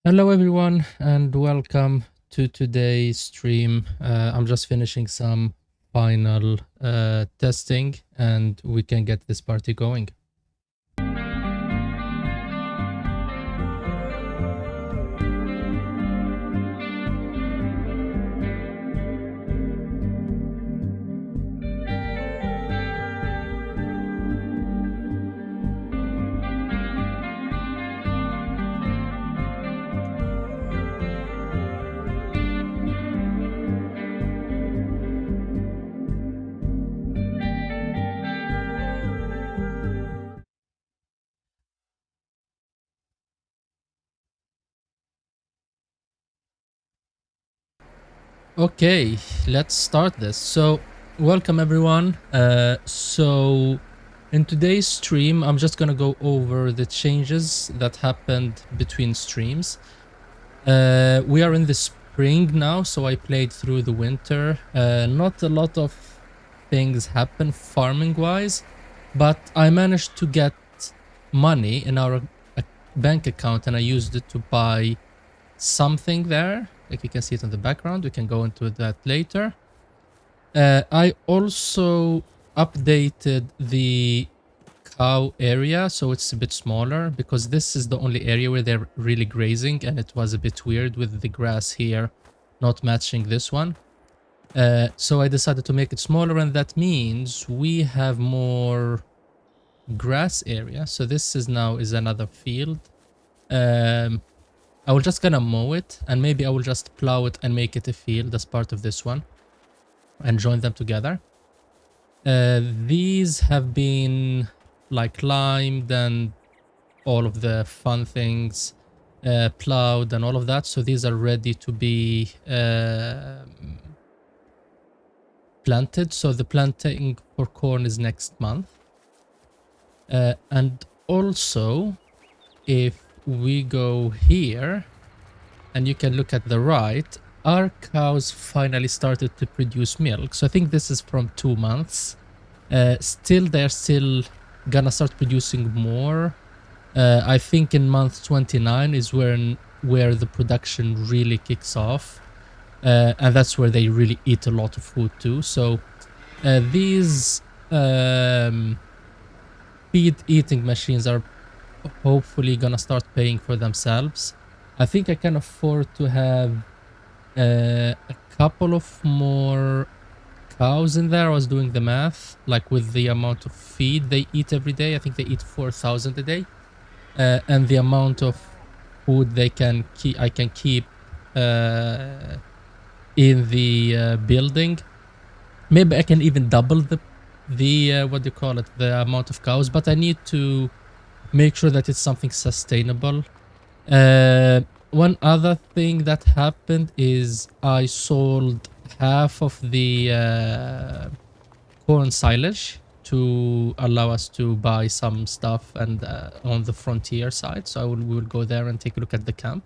Hello, everyone, and welcome to today's stream. I'm just finishing some final testing, and we can get this party going. Okay, let's start this. So, welcome everyone. In today's stream, I'm just gonna go over the changes that happened between streams. We are in the spring now, so I played through the winter. Not a lot of things happen farming-wise, but I managed to get money in our bank account, and I used it to buy something there. Like you can see it in the background. We can go into that later. I also updated the cow area so it's a bit smaller, because this is the only area where they're really grazing, and it was a bit weird with the grass here not matching this one. So I decided to make it smaller, and that means we have more grass area. So this is now another field. I will just gonna mow it, and maybe I will just plow it and make it a field as part of this one and join them together. These have been like limed and all of the fun things, plowed and all of that. So these are ready to be planted. So the planting for corn is next month. And also, if we go here and you can look at the right, our cows finally started to produce milk. So I think this is from 2 months. They're still gonna start producing more. I think in month 29 is where the production really kicks off. And that's where they really eat a lot of food too. So these feed eating machines are hopefully gonna start paying for themselves. I think I can afford to have a couple of more cows in there. I was doing the math, like with the amount of feed they eat every day. I think they eat 4,000 a day, and the amount of food I can keep in the building. Maybe I can even double the what do you call it, the amount of cows, but I need to make sure that it's something sustainable. One other thing that happened is I sold half of the corn silage to allow us to buy some stuff and on the frontier side. So we will go there and take a look at the camp.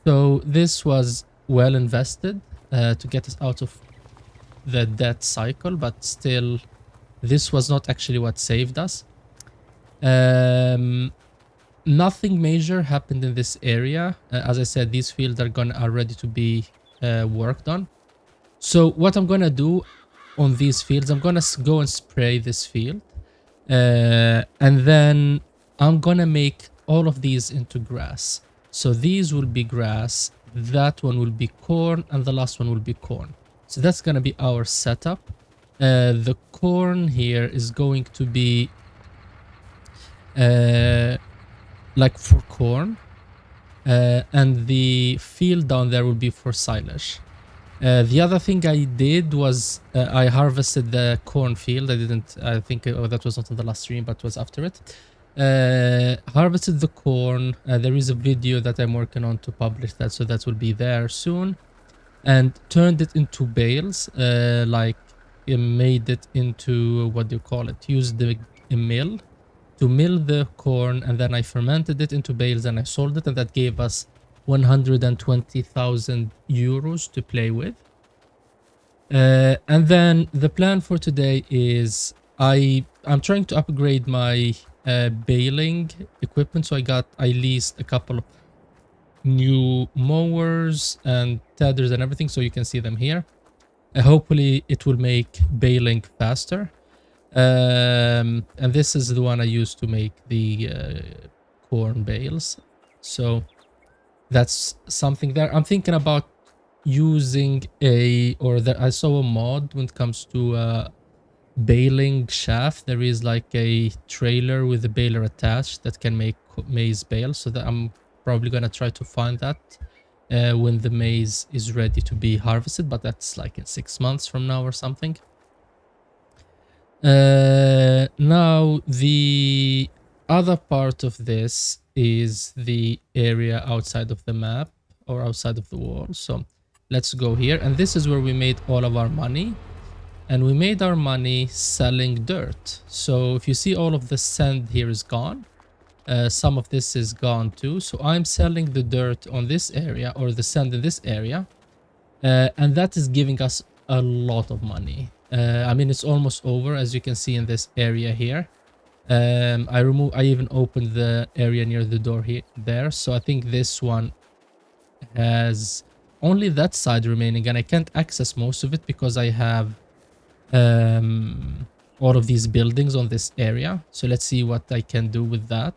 So this was well invested to get us out of the debt cycle, but still, this was not actually what saved us. Nothing major happened in this area. As I said, these fields are ready to be worked on. So what I'm gonna do on these fields, I'm gonna go and spray this field, and then I'm gonna make all of these into grass. So these will be grass, that one will be corn, and the last one will be corn. So that's gonna be our setup. The corn here is going to be like for corn, and the field down there will be for silage. The other thing I did was I harvested the cornfield. I think that was not in the last stream, but was after it. Harvested the corn. There is a video that I'm working on to publish that, so that will be there soon. And turned it into bales, like it made it into, what do you call it? Used a mill to mill the corn, and then I fermented it into bales and I sold it, and that gave us 120,000 euros to play with. And then the plan for today is I'm trying to upgrade my baling equipment. So I leased a couple of new mowers and tedders and everything, so you can see them here. Hopefully it will make baling faster. And this is the one I used to make the corn bales. So that's something there. I'm thinking about using I saw a mod when it comes to baling shaft. There is like a trailer with a baler attached that can make maize bale, so that I'm probably gonna try to find that when the maize is ready to be harvested, but that's like in 6 months from now or something. Now the other part of this is the area outside of the map or outside of the wall. So let's go here, and this is where we made all of our money. And we made our money selling dirt. So if you see, all of the sand here is gone. Some of this is gone too. So I'm selling the dirt on this area, or the sand in this area. And that is giving us a lot of money. I mean, it's almost over, as you can see in this area here. I even opened the area near the door here there. So I think this one has only that side remaining, and I can't access most of it because I have all of these buildings on this area. So let's see what I can do with that,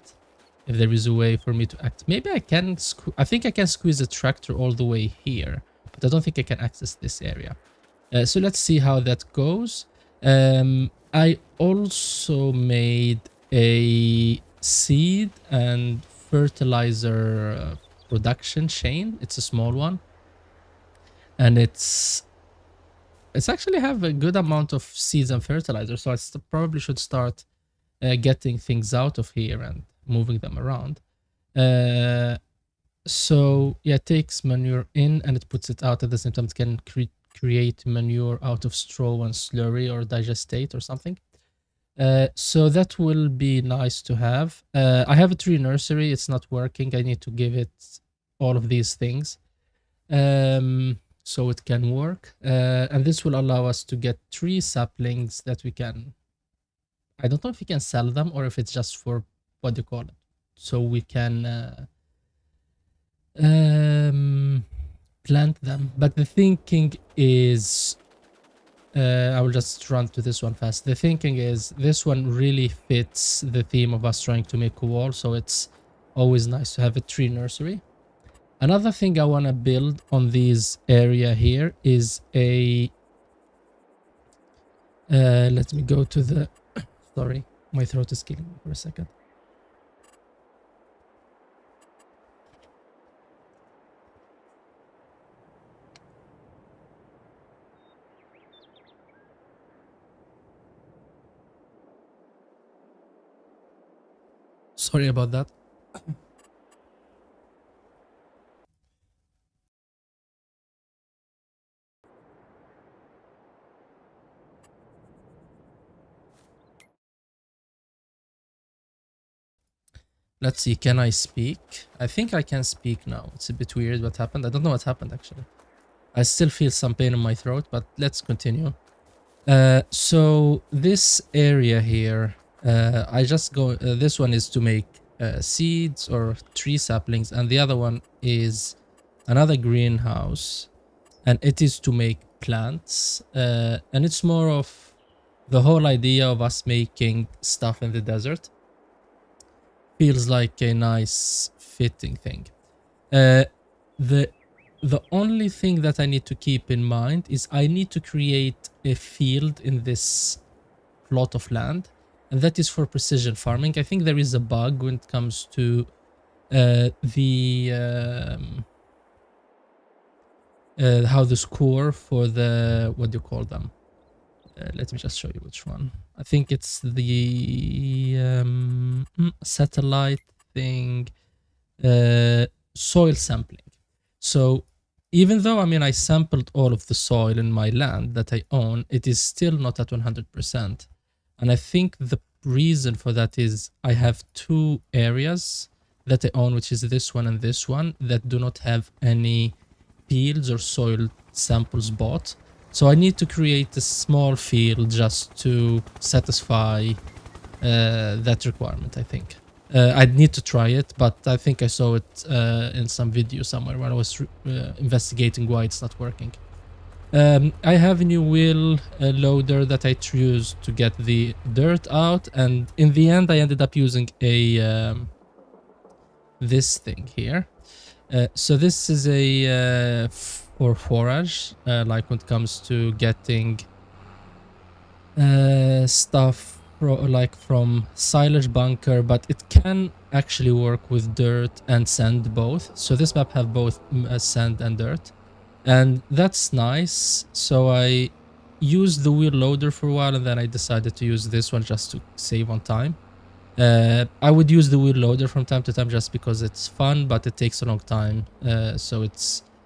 if there is a way for me to act. Maybe I can I think I can squeeze a tractor all the way here, but I don't think I can access this area. So let's see how that goes. I also made a seed and fertilizer production chain. It's a small one, and it's actually have a good amount of seeds and fertilizer, so I probably should start getting things out of here and moving them around. So yeah, it takes manure in and it puts it out. At the same time, it can create manure out of straw and slurry or digestate or something. So that will be nice to have. I have a tree nursery. It's not working. I need to give it all of these things. So it can work, and this will allow us to get tree saplings that we can, I don't know if we can sell them or if it's just for, what do you call it, so we can plant them. But the thinking is, I will just run to this one fast. The thinking is this one really fits the theme of us trying to make a wall, so it's always nice to have a tree nursery. Another thing I want to build on this area here is a... let me go to the... Sorry, my throat is killing me for a second. Sorry about that. Let's see, can I speak? I think I can speak now. It's a bit weird what happened. I don't know what happened actually. I still feel some pain in my throat, but let's continue. So this area here, I just go... this one is to make seeds or tree saplings, and the other one is another greenhouse, and it is to make plants. And it's more of the whole idea of us making stuff in the desert. Feels like a nice fitting thing. The only thing that I need to keep in mind is I need to create a field in this plot of land, and that is for precision farming. I think there is a bug when it comes to how the score for the, what do you call them? Let me just show you which one. I think it's the satellite thing, soil sampling. So even though, I mean, I sampled all of the soil in my land that I own, it is still not at 100%. And I think the reason for that is I have two areas that I own, which is this one and this one, that do not have any fields or soil samples bought. So I need to create a small field just to satisfy that requirement, I think. I'd need to try it, but I think I saw it in some video somewhere when I was investigating why it's not working. I have a new wheel loader that I used to get the dirt out, and in the end I ended up using a this thing here. So this is a for forage, like when it comes to getting stuff like from silage bunker, but it can actually work with dirt and sand both. So this map have both sand and dirt, and that's nice. So I used the wheel loader for a while, and then I decided to use this one just to save on time. I would use the wheel loader from time to time just because it's fun, but it takes a long time. So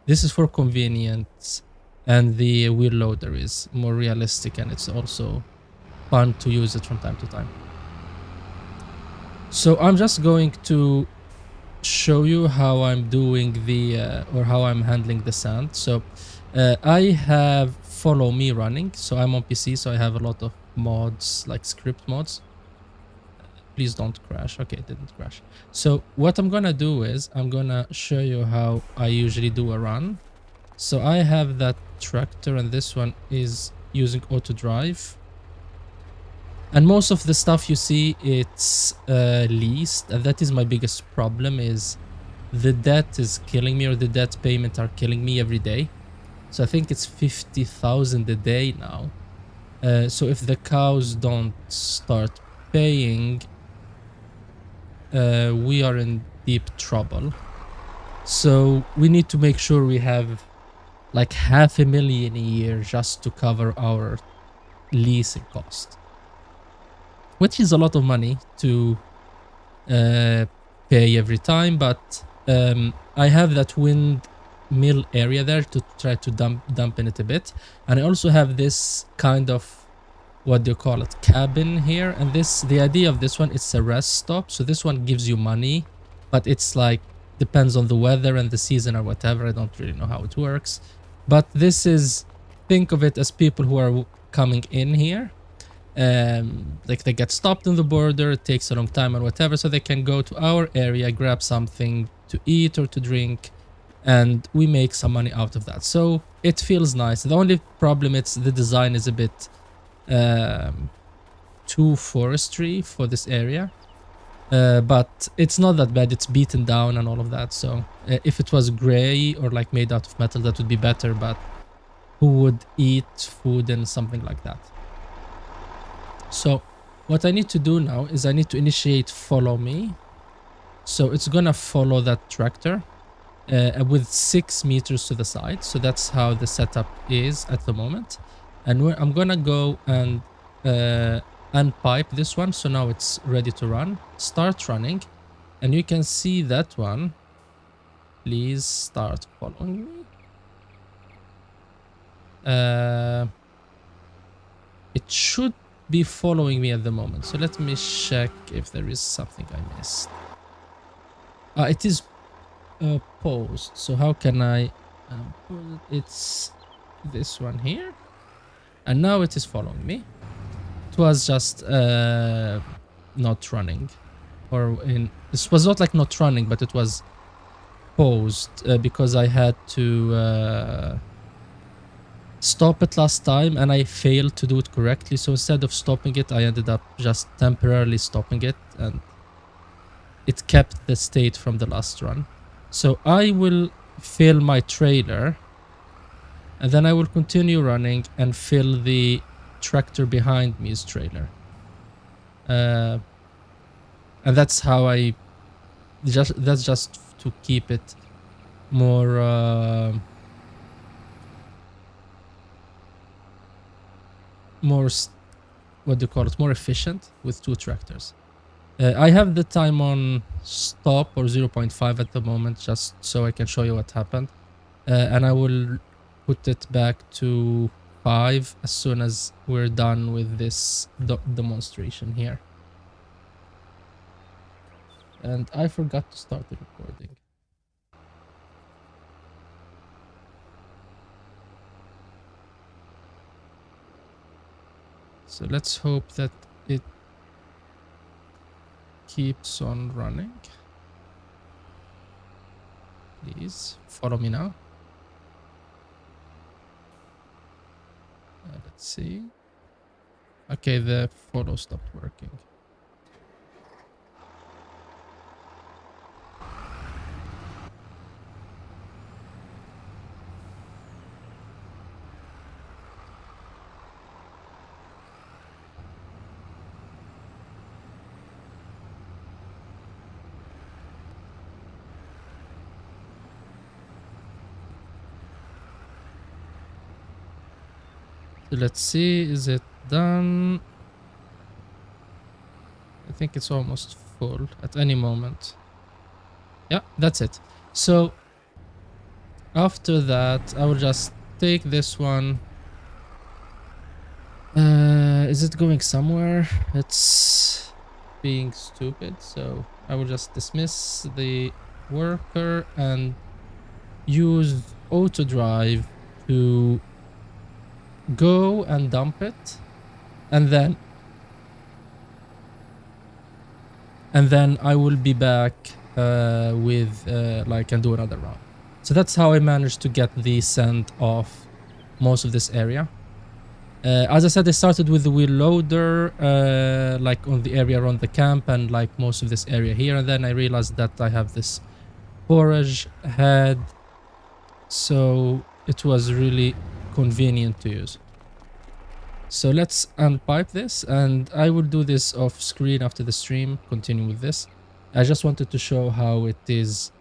this is for convenience, and the wheel loader is more realistic, and it's also fun to use it from time to time. So I'm just going to show you how I'm doing the or how I'm handling the sand. So I have follow me running. So I'm on PC, so I have a lot of mods, like script mods. Please don't crash. Okay, it didn't crash. So what I'm gonna do is I'm gonna show you how I usually do a run. So I have that tractor, and this one is using auto drive. And most of the stuff you see, it's leased, and that is my biggest problem. Is the debt is killing me, or the debt payment are killing me every day. So I think it's 50,000 a day now. So if the cows don't start paying, we are in deep trouble. So we need to make sure we have like 500,000 a year just to cover our leasing cost, which is a lot of money to pay every time. But I have that windmill area there to try to dampen it a bit, and I also have this kind of, what do you call it, cabin here. And the idea of this one, it's a rest stop. So this one gives you money, but it's like depends on the weather and the season or whatever. I don't really know how it works, but this is, think of it as people who are coming in here, like they get stopped on the border, it takes a long time or whatever, so they can go to our area, grab something to eat or to drink, and we make some money out of that. So it feels nice. The only problem is the design is a bit too forestry for this area, but it's not that bad. It's beaten down and all of that. So if it was gray or like made out of metal, that would be better, but who would eat food in something like that? So what I need to do now is I need to initiate follow me. So it's gonna follow that tractor with 6 meters to the side. So that's how the setup is at the moment. And I'm gonna go and unpipe this one. So now it's ready to run. Start running, and you can see that one. Please start following me. It should be following me at the moment. So let me check if there is something I missed. It is paused. So how can I pause it? It's this one here. And now it is following me. It was just not running, or this was not like not running, but it was paused because I had to stop it last time, and I failed to do it correctly. So instead of stopping it, I ended up just temporarily stopping it, and it kept the state from the last run. So I will fill my trailer, and then I will continue running and fill the tractor behind me's trailer. And that's how that's just to keep it more what do you call it, more efficient with 2 tractors. I have the time on stop or 0.5 at the moment, just so I can show you what happened, and I will put it back to 5 as soon as we're done with this demonstration here. And I forgot to start the recording. So let's hope that it keeps on running. Please follow me now. Let's see. Okay, the follow stopped working. So let's see, is it done? I think it's almost full at any moment. Yeah, that's it. So after that, I will just take this one. Is it going somewhere? It's being stupid. So I will just dismiss the worker and use auto drive to go and dump it, and then I will be back with like and do another round. So that's how I managed to get the sand off most of this area. As I said, I started with the wheel loader like on the area around the camp and like most of this area here, and then I realized that I have this forage head, so it was really convenient to use. So let's unpipe this, and I will do this off screen after the stream, continue with this. I just wanted to show how it is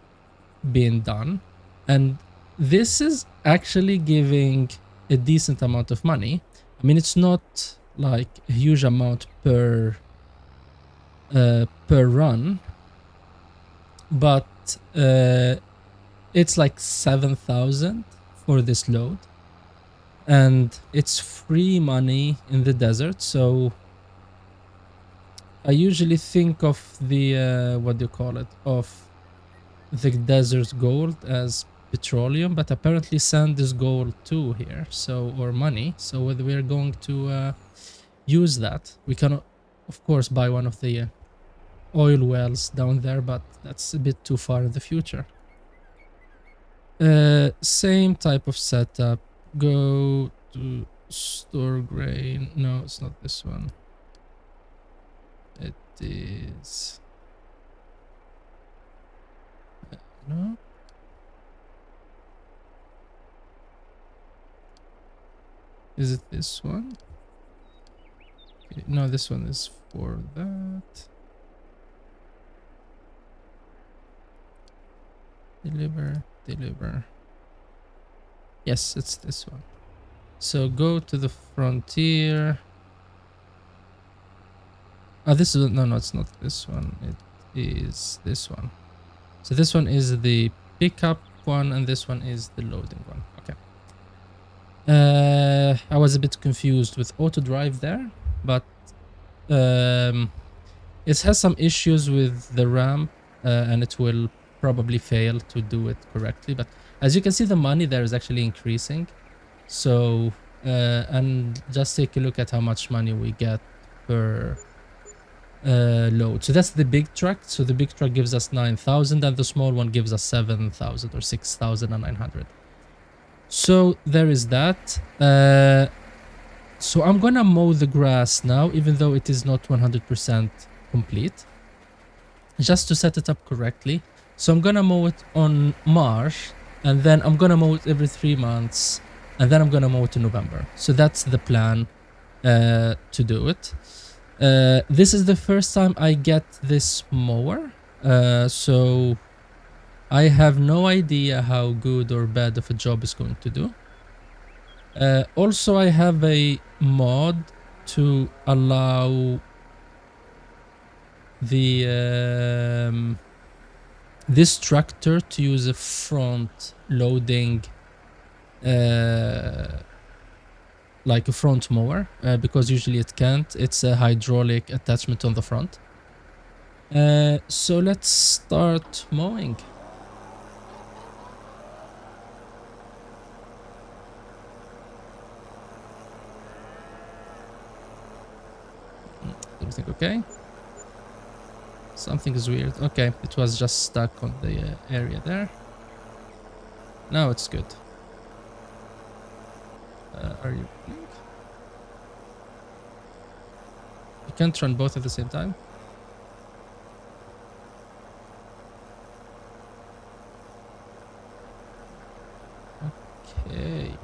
being done, and this is actually giving a decent amount of money. I mean, it's not like a huge amount per run, but it's like 7,000 for this load, and it's free money in the desert. So I usually think of the what do you call it, of the desert gold as petroleum, but apparently sand is gold too here, so, or money. So whether we're going to use that, we can of course buy one of the oil wells down there, but that's a bit too far in the future. Same type of setup. Go to store grain. No, it's not this one. It is no. Is it this one? Okay, no, this one is for that. Deliver. Yes, it's this one. So go to the frontier. Oh, this is no, it's not this one. It is this one. So this one is the pickup one, and this one is the loading one. Okay. I was a bit confused with auto drive there, but it has some issues with the ramp, and it will probably fail to do it correctly. But as you can see, the money there is actually increasing. So and just take a look at how much money we get per load. So that's the big truck. So the big truck gives us 9,000, and the small one gives us 7,000 or 6,900. So there is that. So I'm gonna mow the grass now, even though it is not 100% complete, just to set it up correctly. So I'm gonna mow it on March, and then I'm gonna mow it every 3 months, and then I'm gonna mow it in November. So that's the plan to do it. This is the first time I get this mower, so I have no idea how good or bad of a job it's going to do. Also, I have a mod to allow the this tractor to use a front loading, like a front mower, because usually it can't. It's a hydraulic attachment on the front. So let's start mowing. Everything okay? Something is weird. Okay, it was just stuck on the area there. Now it's good. Are you... You can't run both at the same time? Okay.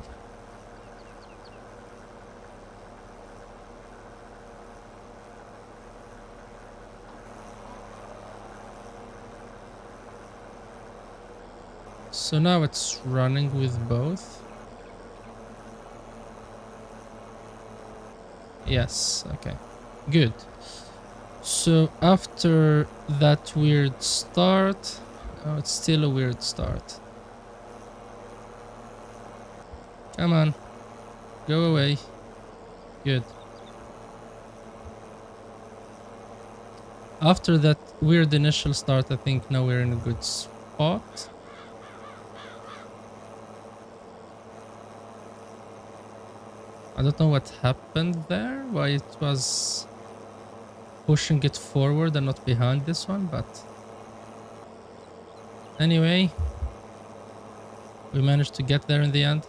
So now it's running with both. Yes, okay. Good. So after that weird start... Oh, it's still a weird start. Come on. Go away. Good. After that weird initial start, I think now we're in a good spot. I don't know what happened there, why it was pushing it forward and not behind this one, but anyway, we managed to get there in the end.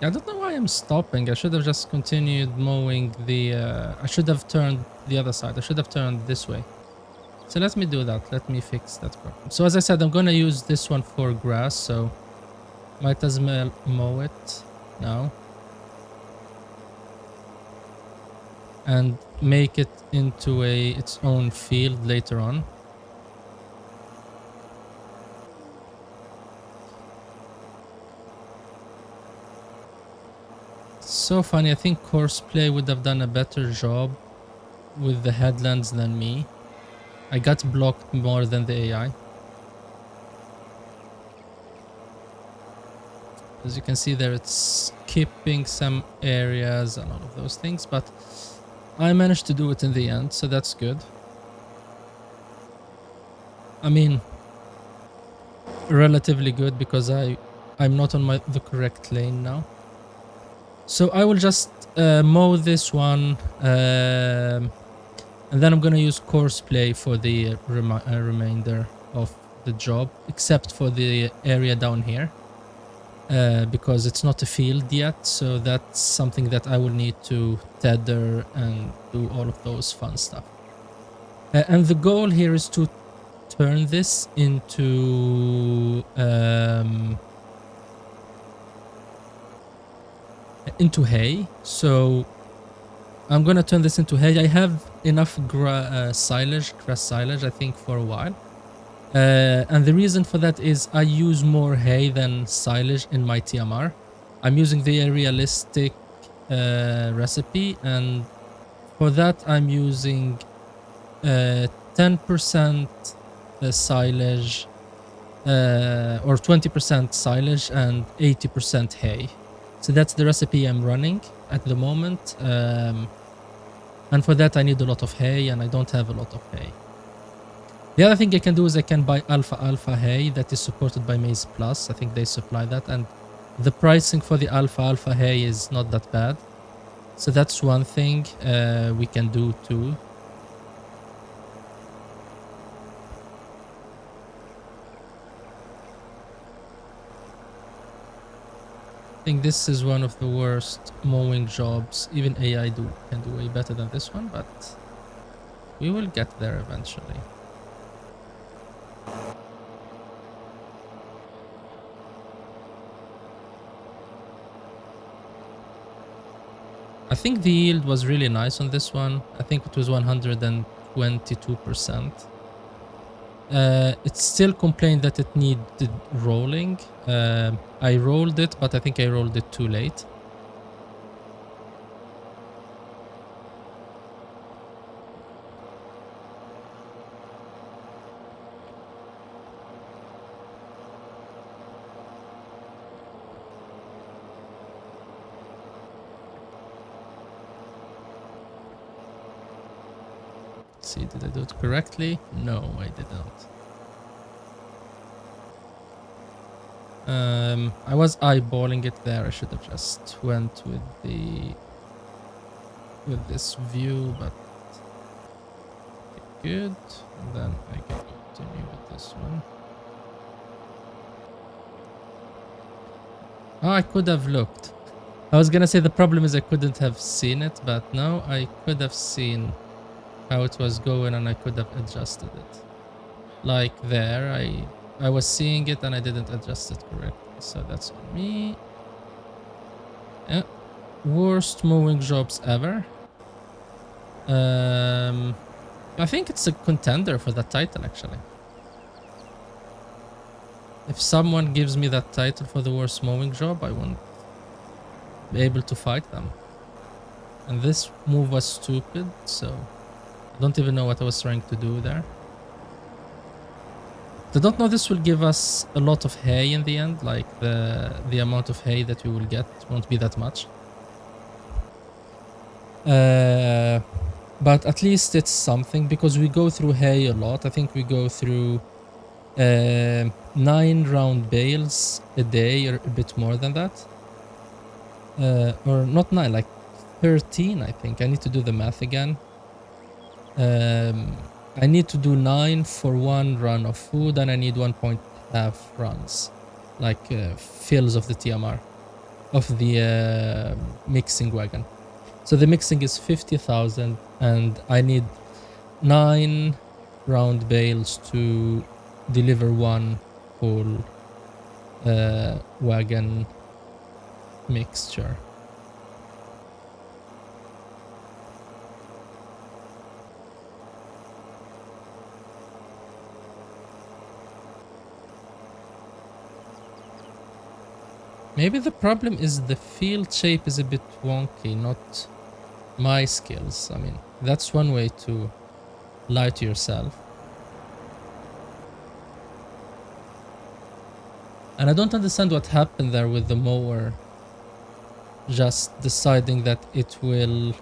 I don't know why I'm stopping. I should have just continued mowing the... I should have turned the other side. I should have turned this way. So let me do that. Let me fix that problem. So as I said, I'm going to use this one for grass, so might as well mow it now. And make it into its own field later on. So funny, I think Courseplay would have done a better job with the headlands than me. I got blocked more than the AI. As you can see there, it's skipping some areas and all of those things, but I managed to do it in the end, so that's good. I mean, relatively good because I'm not on the correct lane now. So I will just mow this one, and then I'm gonna use Courseplay for the remainder of the job, except for the area down here, because it's not a field yet, so that's something that I will need to tether and do all of those fun stuff. And the goal here is to turn this into hay. So I'm gonna turn this into hay. I have enough grass silage, I think, for a while. And the reason for that is I use more hay than silage in my TMR. I'm using the realistic recipe, and for that I'm using 10% silage, or 20% silage and 80% hay. So that's the recipe I'm running at the moment. And for that I need a lot of hay, and I don't have a lot of hay. The other thing I can do is I can buy alpha hay that is supported by maizeplus. I think they supply that, and the pricing for the alpha hay is not that bad. So that's one thing we can do too. I think this is one of the worst mowing jobs. Even AI can do way better than this one, but we will get there eventually. I think the yield was really nice on this one. I think it was 122%. It still complained that it needed rolling. I rolled it, but I think I rolled it too late. Let's see, did I do it correctly? No, I did not. I was eyeballing it there. I should have just went with this view, but good. And then I can continue with this one. Oh, I could have looked. I was gonna say the problem is I couldn't have seen it, but no, I could have seen how it was going and I could have adjusted it. Like there, I was seeing it and I didn't adjust it correctly, so that's on me. Yeah. Worst mowing jobs ever. I think it's a contender for that title, actually. If someone gives me that title for the worst mowing job, I won't be able to fight them. And this move was stupid, so I don't even know what I was trying to do there. I don't know, this will give us a lot of hay in the end, like the amount of hay that we will get won't be that much. But at least it's something, because we go through hay a lot. I think we go through 9 round bales a day, or a bit more than that. Or not 9, like 13, I think. I need to do the math again. I need to do 9 for 1 run of food, and I need 1.5 runs, like fills of the TMR, of the mixing wagon. So the mixing is 50,000, and I need 9 round bales to deliver 1 full wagon mixture. Maybe the problem is the field shape is a bit wonky, not my skills. I mean, that's one way to lie to yourself. And I don't understand what happened there with the mower just deciding that it will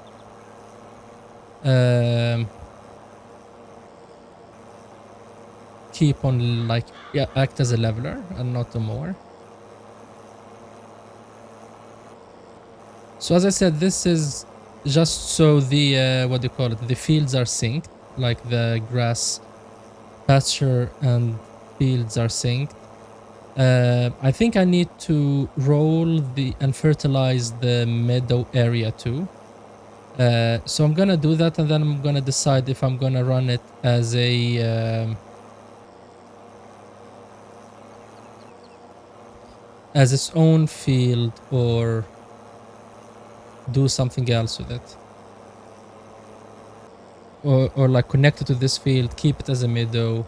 keep on, like, yeah, act as a leveler and not a mower. So as I said, this is just so the what do you call it, the fields are synced, like the grass pasture and fields are synced. I think I need to roll and fertilize the meadow area too. So I'm gonna do that, and then I'm gonna decide if I'm gonna run it as a as its own field, or do something else with it, or like connect it to this field, keep it as a meadow,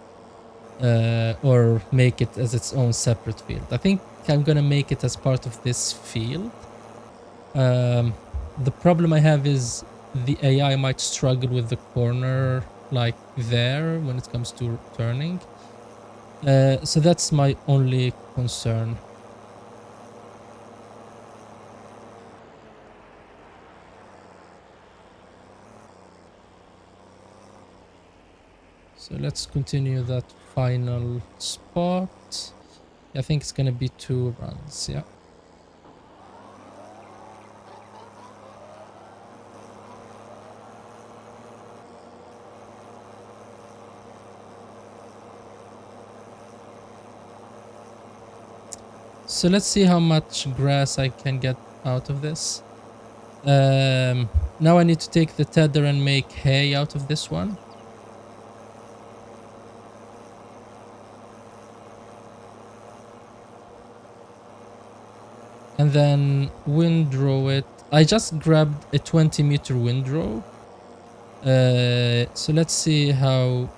or make it as its own separate field. I think I'm gonna make it as part of this field. The problem I have is the AI might struggle with the corner, like there, when it comes to turning. So that's my only concern. So let's continue that final spot. I think it's gonna be 2 runs, yeah. So let's see how much grass I can get out of this. Now I need to take the tether and make hay out of this one. And then windrow it. I just grabbed a 20-meter windrow. So let's see how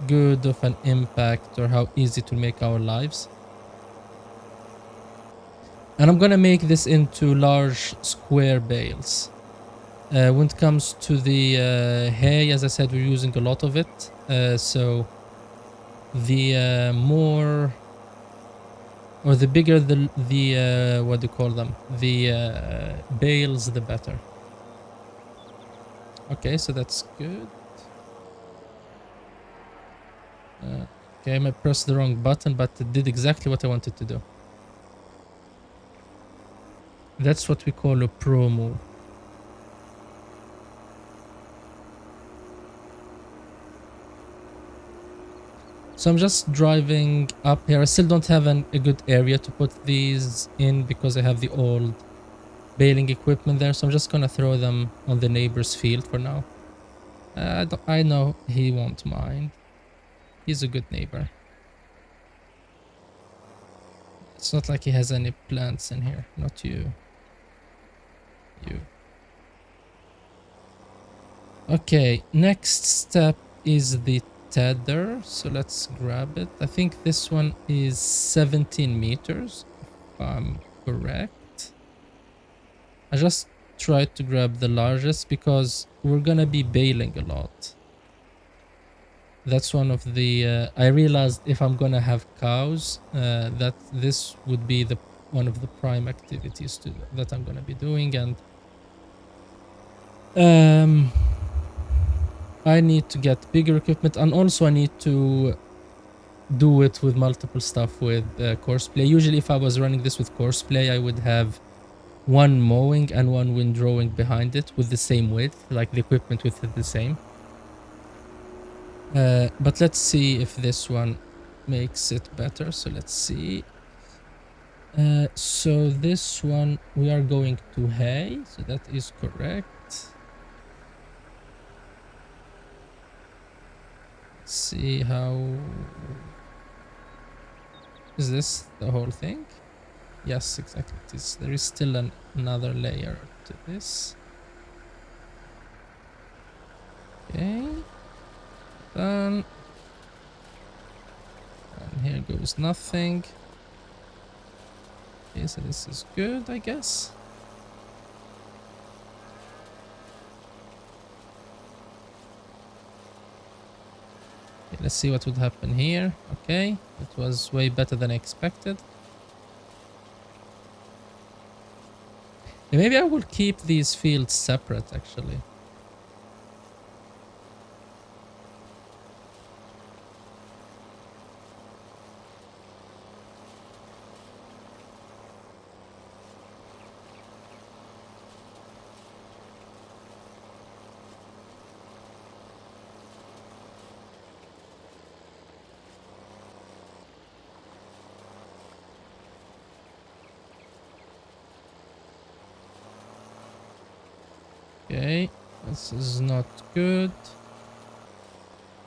good of an impact, or how easy to make our lives. And I'm gonna make this into large square bales. When it comes to the hay, as I said, we're using a lot of it. So the more, or the bigger the what do you call them? The bales, the better. Okay, so that's good. Okay, I might press the wrong button, but it did exactly what I wanted to do. That's what we call a pro move. So I'm just driving up here. I still don't have a good area to put these in because I have the old baling equipment there. So I'm just gonna throw them on the neighbor's field for now. I know he won't mind. He's a good neighbor. It's not like he has any plants in here. Not you. You. Okay, next step is the tether. So let's grab it. I think this one is 17 meters, if I'm correct. I just tried to grab the largest because we're gonna be baling a lot. That's one of the I realized if I'm gonna have cows, that this would be the one of the prime activities that I'm gonna be doing. And I need to get bigger equipment, and also I need to do it with multiple stuff with courseplay. Usually if I was running this with courseplay, I would have one mowing and one windrowing behind it with the same width, like the equipment width is the same. But let's see if this one makes it better. So let's see. So this one we are going to hay, so that is correct. Let's see how is this the whole thing? Yes, exactly. There is still another layer to this. Okay, done. And here goes nothing. Okay, so this is good, I guess. Okay, let's see what would happen here. Okay, it was way better than I expected. Yeah, maybe I will keep these fields separate, actually. Okay, this is not good.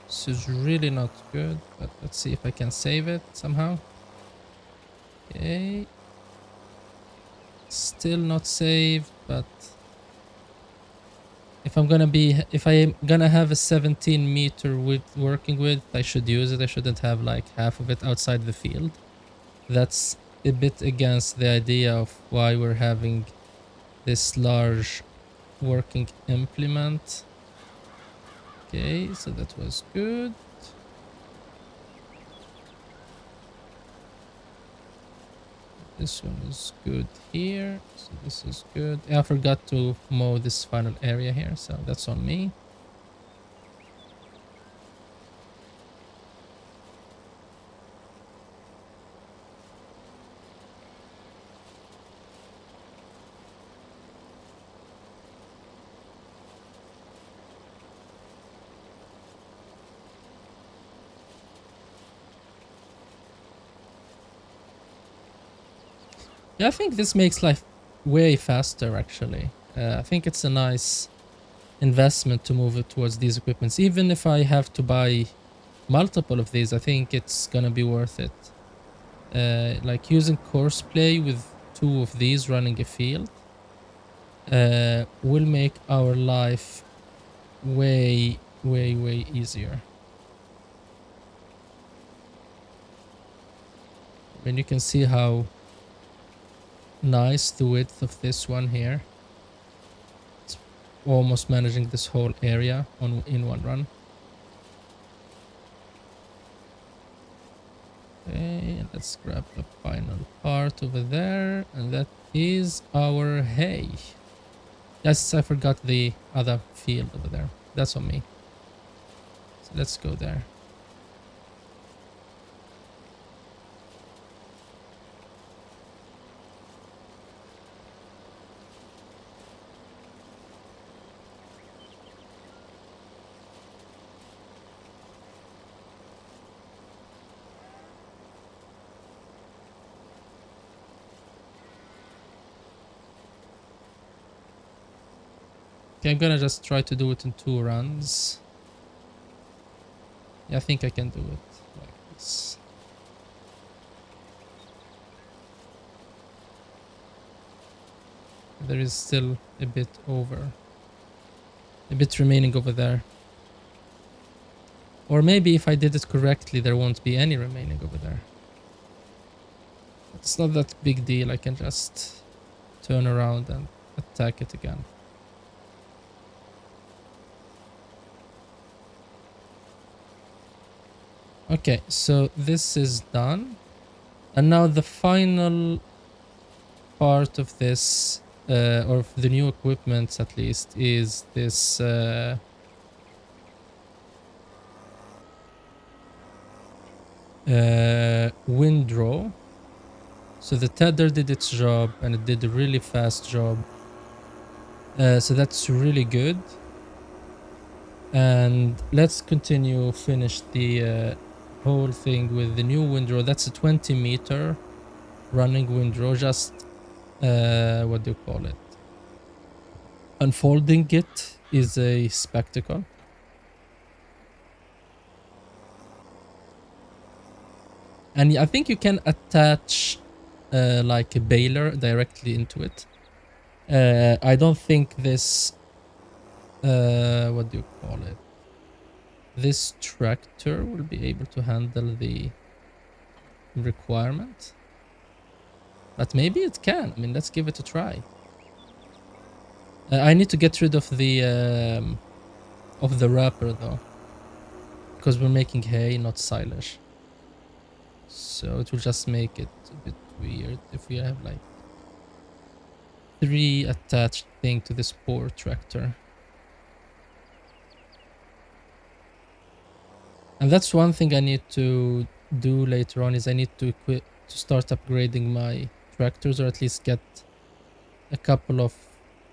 This is really not good, but let's see if I can save it somehow. Okay. Still not saved, but if I'm gonna have a 17-meter width working with, I should use it. I shouldn't have like half of it outside the field. That's a bit against the idea of why we're having this large working implement. Okay, so that was good. This one is good here, so this is good. I forgot to mow this final area here, so that's on me. Yeah, I think this makes life way faster, actually. I think it's a nice investment to move it towards these equipments. Even if I have to buy multiple of these, I think it's gonna be worth it. Like using courseplay with 2 of these running a field will make our life way easier. And you can see how nice the width of this one here. It's almost managing this whole area in one run. Okay, let's grab the final part over there, and that is our hay. Yes, I forgot the other field over there. That's on me. So let's go there. Okay, I'm gonna just try to do it in 2 runs. Yeah, I think I can do it like this. There is still a bit remaining over there. Or maybe if I did it correctly, there won't be any remaining over there. It's not that big deal. I can just turn around and attack it again. Okay, so this is done. And now the final part of this, or of the new equipment at least, is this windrow. So the tether did its job, and it did a really fast job. So that's really good. And let's finish the whole thing with the new windrow. That's a 20-meter running windrow. Just what do you call it? Unfolding it is a spectacle. And I think you can attach like a baler directly into it. I don't think this what do you call it? This tractor will be able to handle the requirement. But maybe it can. I mean, let's give it a try. I need to get rid of the wrapper though, because we're making hay, not silage. So it will just make it a bit weird if we have like 3 attached thing to this poor tractor. And that's one thing I need to do later on, is I need to start upgrading my tractors, or at least get a couple of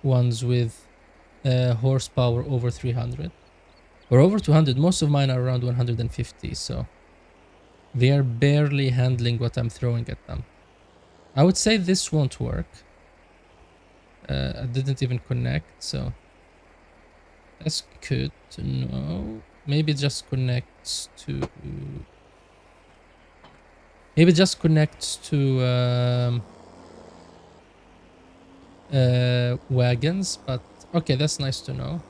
ones with horsepower over 300 or over 200. Most of mine are around 150, so they are barely handling what I'm throwing at them. I would say this won't work. I didn't even connect, so that's good to know. Maybe it just connects to... Maybe it just connects to wagons, but okay, that's nice to know.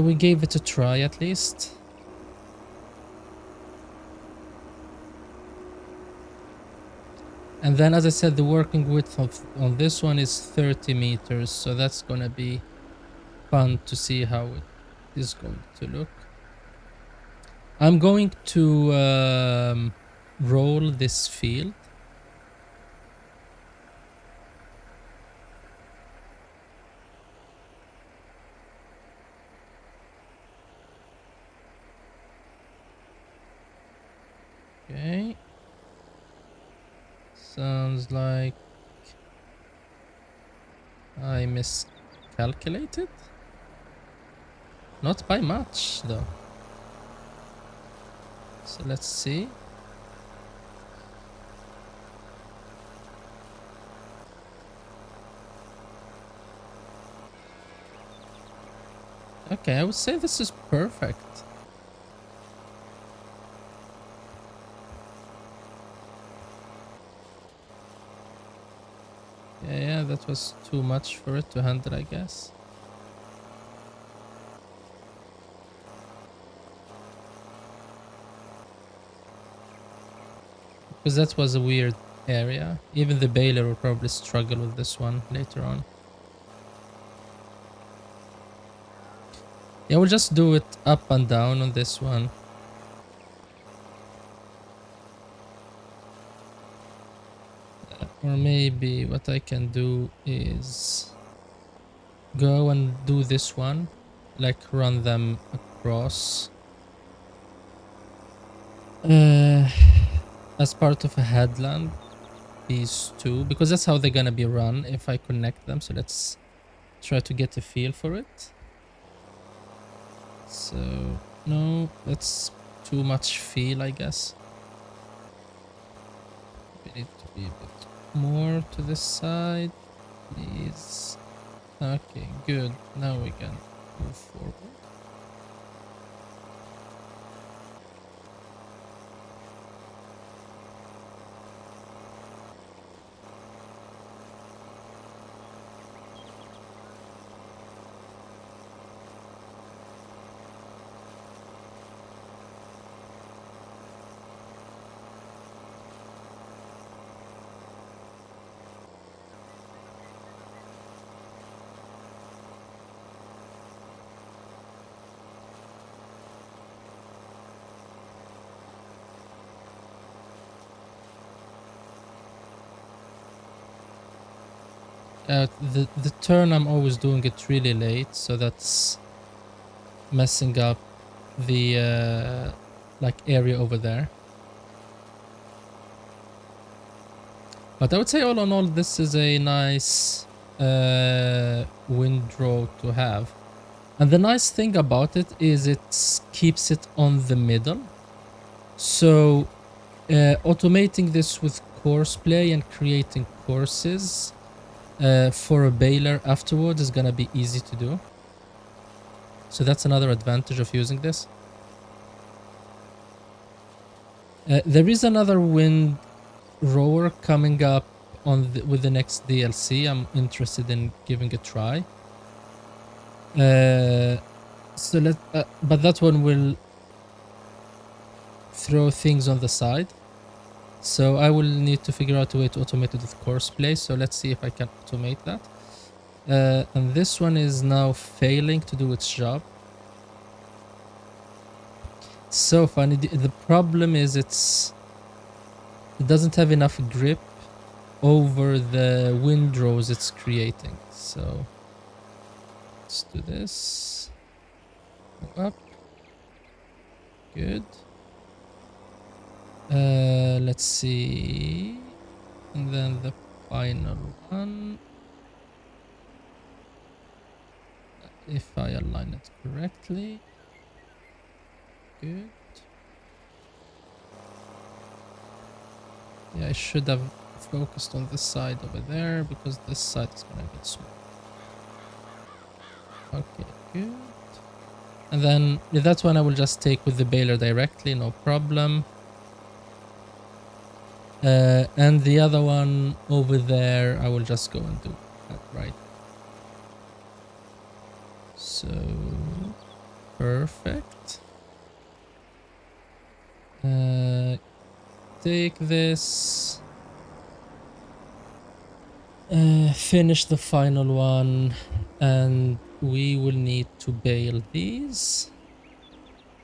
We gave it a try at least. And then, as I said, the working width on this one is 30 meters, so that's gonna be fun to see how it is going to look. I'm going to roll this field. Okay. Sounds like I miscalculated. Not by much, though. So let's see. Okay, I would say this is perfect. Yeah, that was too much for it to handle, I guess. Because that was a weird area. Even the baler will probably struggle with this one later on. Yeah, we'll just do it up and down on this one. Or maybe what I can do is go and do this one, like run them across as part of a headland, these two, because that's how they're gonna be run if I connect them. So let's try to get a feel for it. So no, that's too much feel, I guess. We need to be a bit more to this side, please. Okay, good. Now we can move forward. The turn I'm always doing it really late, so that's messing up the like area over there. But I would say all in all, this is a nice windrow to have. And the nice thing about it is it keeps it on the middle. So automating this with course play and creating courses for a baler afterwards is gonna be easy to do. So that's another advantage of using this. There is another wind rower coming up on with the next DLC. I'm interested in giving a try. But that one will throw things on the side. So I will need to figure out a way to automate it with course play. So let's see if I can automate that. And this one is now failing to do its job. So funny. The problem is it doesn't have enough grip over the windrows it's creating. So let's do this. Go up. Good. Let's see. And then the final one. If I align it correctly. Good. Yeah, I should have focused on this side over there because this side is gonna get small. Okay, good. And then that one I will just take with the baler directly, no problem. And the other one over there, I will just go and do that right. So, perfect. Take this. Finish the final one. And we will need to bale these.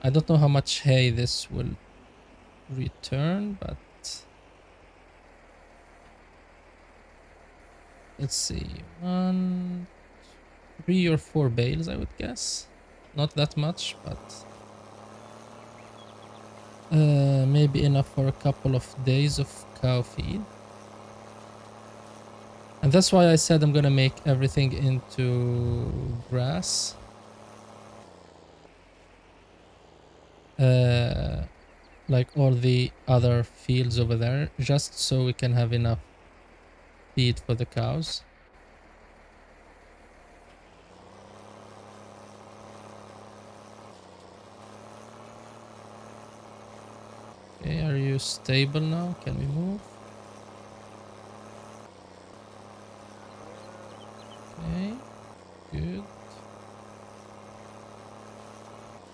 I don't know how much hay this will return, but let's see, 1, 3 or 4 bales, I would guess. Not that much, but maybe enough for a couple of days of cow feed. And that's why I said I'm gonna make everything into grass. Like all the other fields over there, just so we can have enough feed for the cows. Okay, are you stable now? Can we move? Okay, good.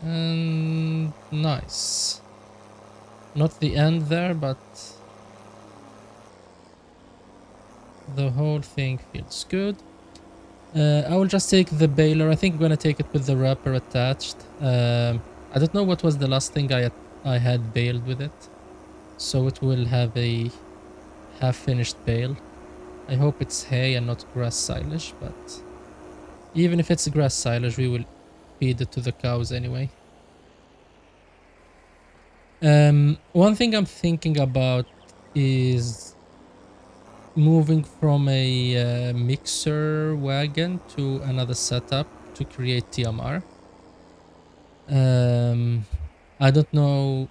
And nice. Not the end there, but the whole thing feels good. I will just take the baler. I think I'm gonna take it with the wrapper attached. I don't know what was the last thing I had baled with it, so it will have a half-finished bale. I hope it's hay and not grass silage, but even if it's grass silage, we will feed it to the cows anyway. One thing I'm thinking about is moving from a mixer wagon to another setup to create TMR. I don't know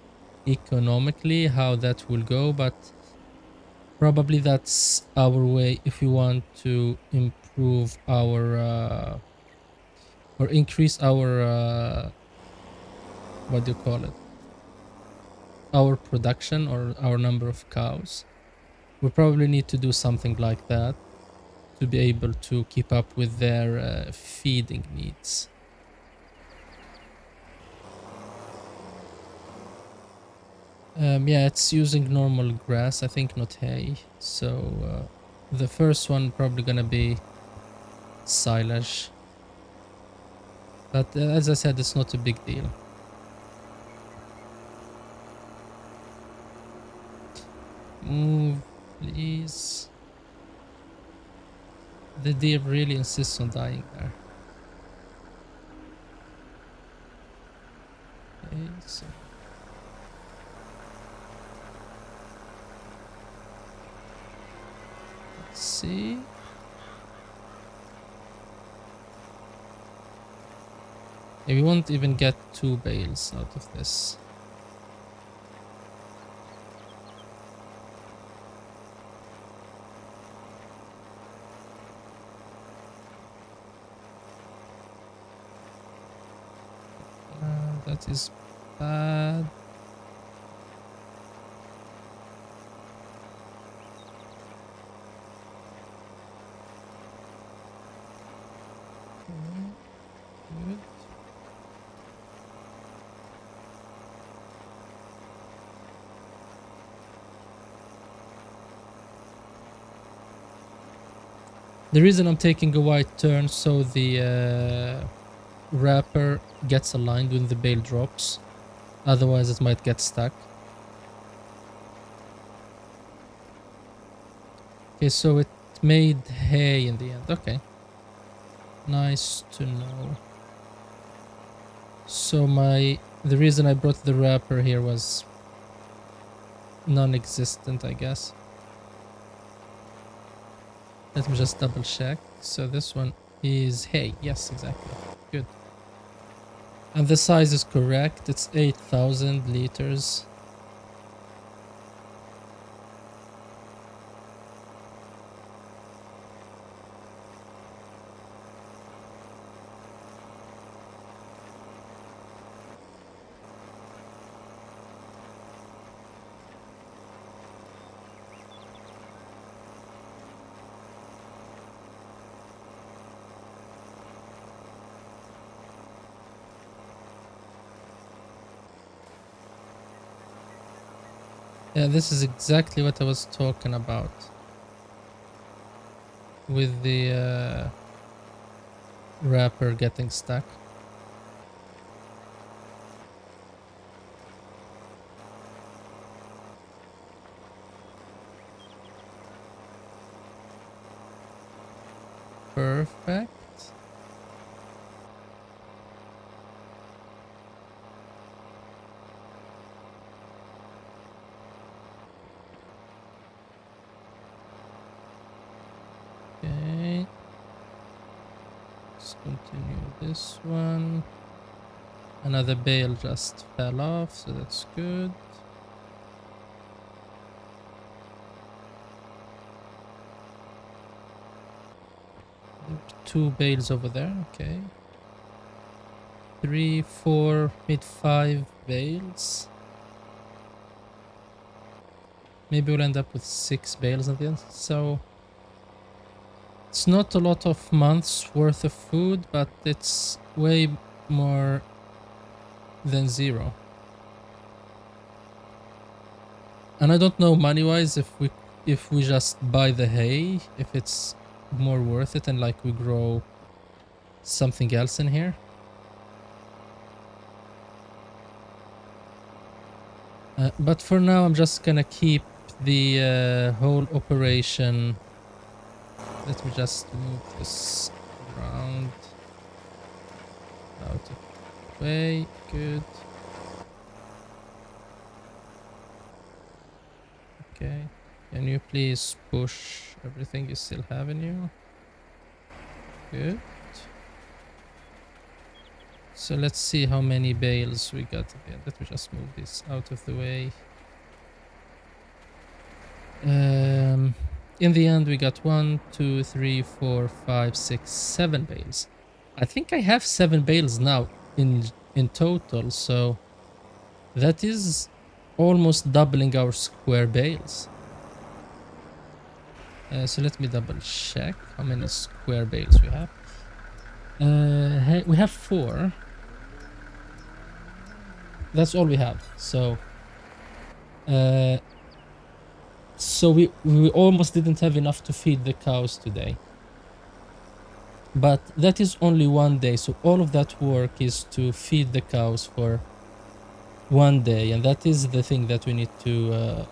economically how that will go, but probably that's our way if we want to improve our or increase our what do you call it? Our production or our number of cows. We probably need to do something like that to be able to keep up with their feeding needs. Yeah, it's using normal grass, I think, not hay. So the first one probably gonna be silage. But as I said, it's not a big deal. Move, please. The deer really insists on dying there. Okay, so let's see. Yeah, we won't even get 2 bales out of this. That is bad. Okay, good. The reason I'm taking a wide turn so the wrapper gets aligned when the bale drops. Otherwise it might get stuck. Okay, so it made hay in the end. Okay. Nice to know. So the reason I brought the wrapper here was non-existent, I guess. Let me just double check. So this one is hay. Yes, exactly. Good. And the size is correct. It's 8,000 liters. Yeah, this is exactly what I was talking about with the wrapper getting stuck. Perfect. Okay. Let's continue this one. Another bale just fell off, so that's good. There were 2 bales over there, okay. 3, 4, made 5 bales. Maybe we'll end up with 6 bales at the end. So it's not a lot of months worth of food, but it's way more than 0. And I don't know money-wise if we just buy the hay, if it's more worth it and like we grow something else in here. But for now, I'm just gonna keep the whole operation. Let me just move this around out of the way. Good. Okay. Can you please push everything you still have in you? Good. So let's see how many bales we got again. Let me just move this out of the way. in the end, we got 1, 2, 3, 4, 5, 6, 7 bales. I think I have 7 bales now in total, so that is almost doubling our square bales. So let me double check how many square bales we have. We have 4. That's all we have. So we almost didn't have enough to feed the cows today. But that is only one day, so all of that work is to feed the cows for one day, and that is the thing that we need to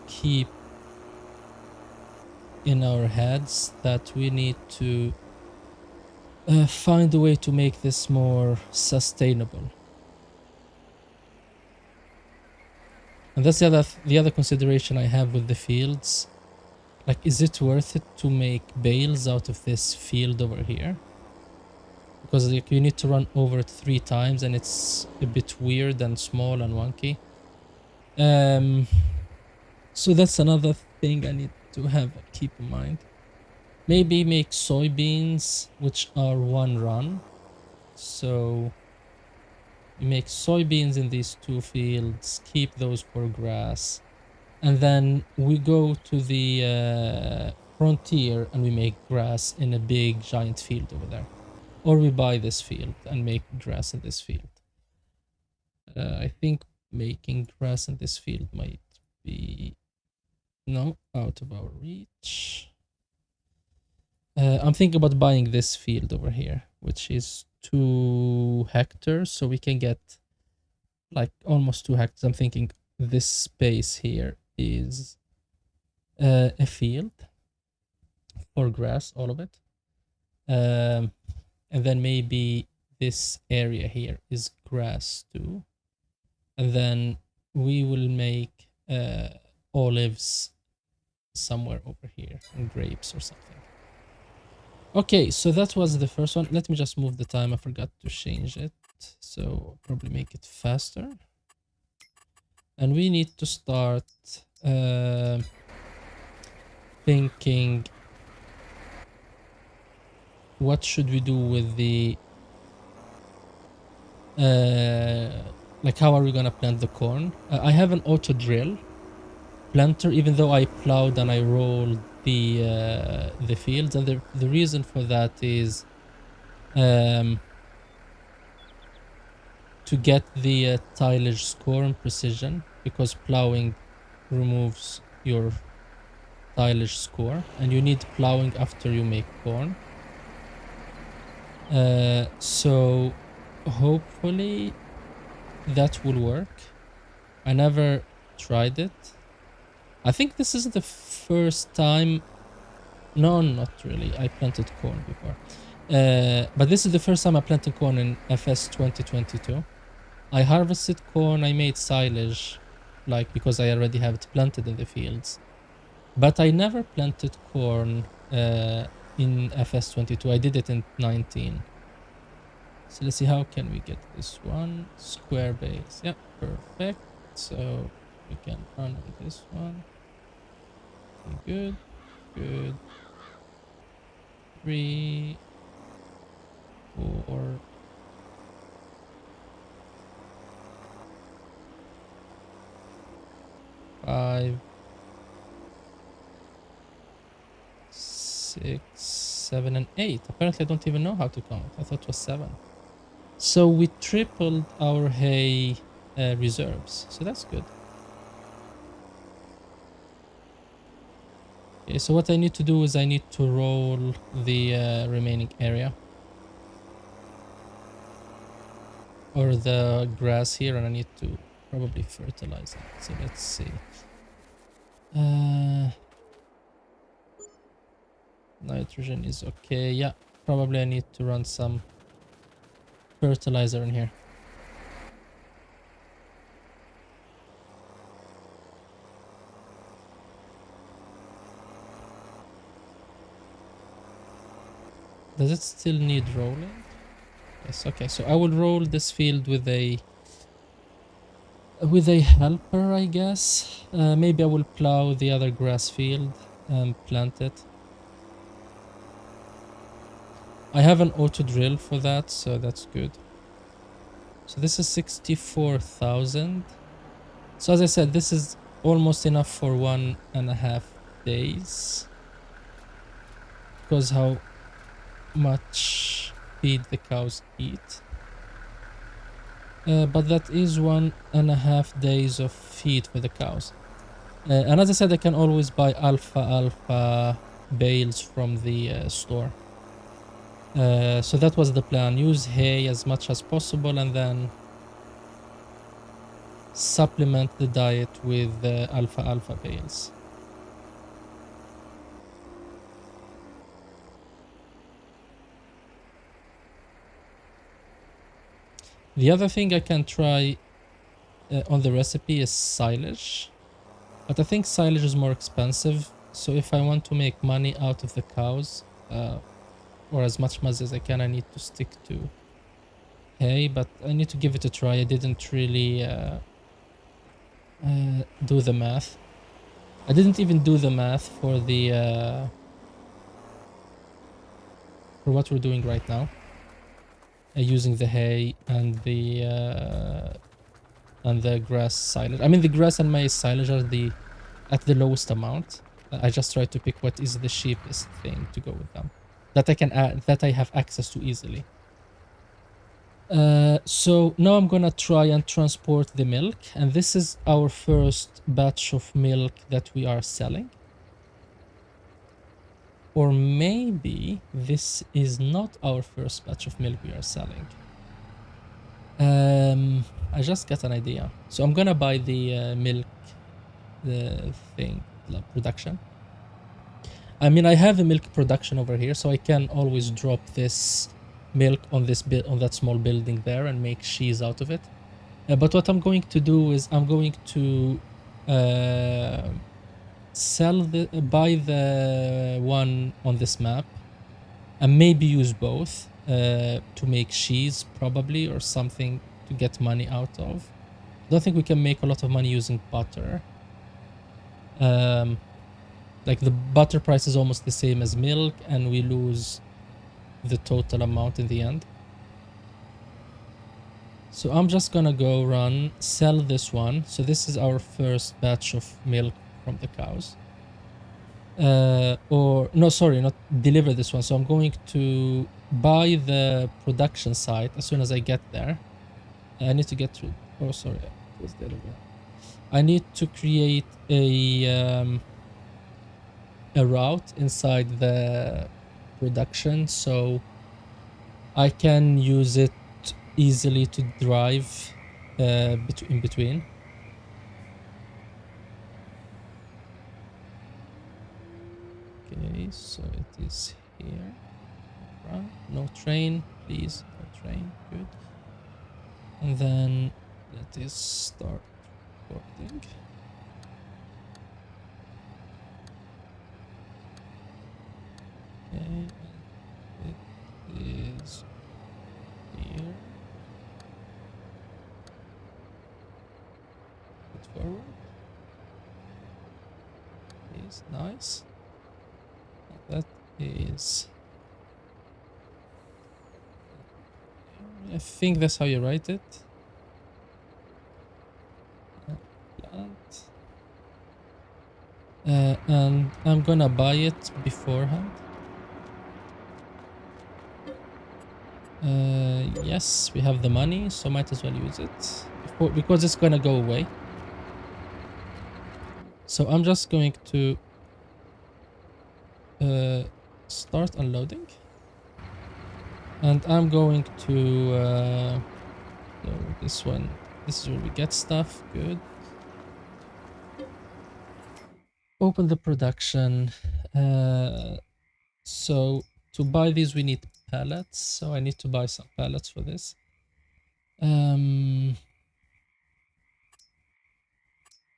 keep in our heads, that we need to find a way to make this more sustainable. And that's the other consideration I have with the fields. Like, is it worth it to make bales out of this field over here? Because like, you need to run over it 3 times and it's a bit weird and small and wonky. So that's another thing I need to keep in mind. Maybe make soybeans, which are 1 run. So we make soybeans in these 2 fields, keep those for grass. And then we go to the frontier and we make grass in a big giant field over there. Or we buy this field and make grass in this field. I think making grass in this field might be out of our reach. I'm thinking about buying this field over here, which is 2 hectares, so we can get like almost 2 hectares. I'm thinking this space here is a field for grass, all of it. And then maybe this area here is grass too. And then we will make olives somewhere over here, and grapes or something. Okay, so that was the first one. Let me just move the time. I forgot to change it. So I'll probably make it faster. And we need to start thinking, what should we do with the like, how are we gonna plant the corn? I have an auto drill planter, even though I plowed and I rolled the fields, and the reason for that is to get the tillage score and precision, because plowing removes your tillage score, and you need plowing after you make corn. So hopefully that will work. I never tried it. I think this is the first time. No, not really. I planted corn before. But this is the first time I planted corn in FS22. I harvested corn, I made silage, like, because I already have it planted in the fields. But I never planted corn in FS22. I did it in 19. So let's see, how can we get this one? Square base. Yeah, perfect. So we can run with this one. Good, good. 3, 4, 5, 6, 7, and 8. Apparently I don't even know how to count. I thought it was 7. So we tripled our hay reserves. So that's good. Okay, so what I need to do is I need to roll the remaining area, or the grass here, and I need to probably fertilize it. So let's see. Nitrogen is okay. Yeah, probably I need to run some fertilizer in here. Does it still need rolling? Yes, okay. So I will roll this field with a with a helper, I guess. Maybe I will plow the other grass field and plant it. I have an auto drill for that, so that's good. So this is 64,000. So as I said, this is almost enough for 1.5 days. Because how much feed the cows eat. But that is 1.5 days of feed for the cows. And as I said, I can always buy alpha bales from the store. So that was the plan. Use hay as much as possible and then supplement the diet with alpha bales. The other thing I can try on the recipe is silage. But I think silage is more expensive. So if I want to make money out of the cows, or as much maize as I can, I need to stick to hay. But I need to give it a try. I didn't really do the math. I didn't even do the math for the for what we're doing right now, using the hay and the grass silage. I mean, the grass and maize silage are at the lowest amount. I just try to pick what is the cheapest thing to go with them, that I can add, that I have access to easily. So now I'm gonna try and transport the milk, and this is our first batch of milk that we are selling. Or maybe this is not our first batch of milk we are selling. I just got an idea. So I'm gonna buy the milk, the thing, production. I mean, I have a milk production over here, so I can always drop this milk on this bit on that small building there and make cheese out of it. But what I'm going to do is I'm going to uh, buy the one on this map and maybe use both to make cheese probably, or something to get money out of. I don't think we can make a lot of money using butter. Like the butter price is almost the same as milk and we lose the total amount in the end. So I'm just gonna go sell this one. So this is our first batch of milk from the cows. Or no, sorry, not deliver this one. So I'm going to buy the production site as soon as I get there. I need to get through. Oh, sorry, it was the other way. I need to create a route inside the production so I can use it easily to drive in between. Okay, so it is here. Right. No train, please. No train. Good. And then let us start recording. Okay, it is here. Put forward. Is nice. That is. I think that's how you write it. Plant. And I'm gonna buy it beforehand. Yes, we have the money, so might as well use it because it's gonna go away. So I'm just going to start unloading, and I'm going to so this one. This is where we get stuff. Good. Open the production. So to buy these we need pallets, so I need to buy some pallets for this. And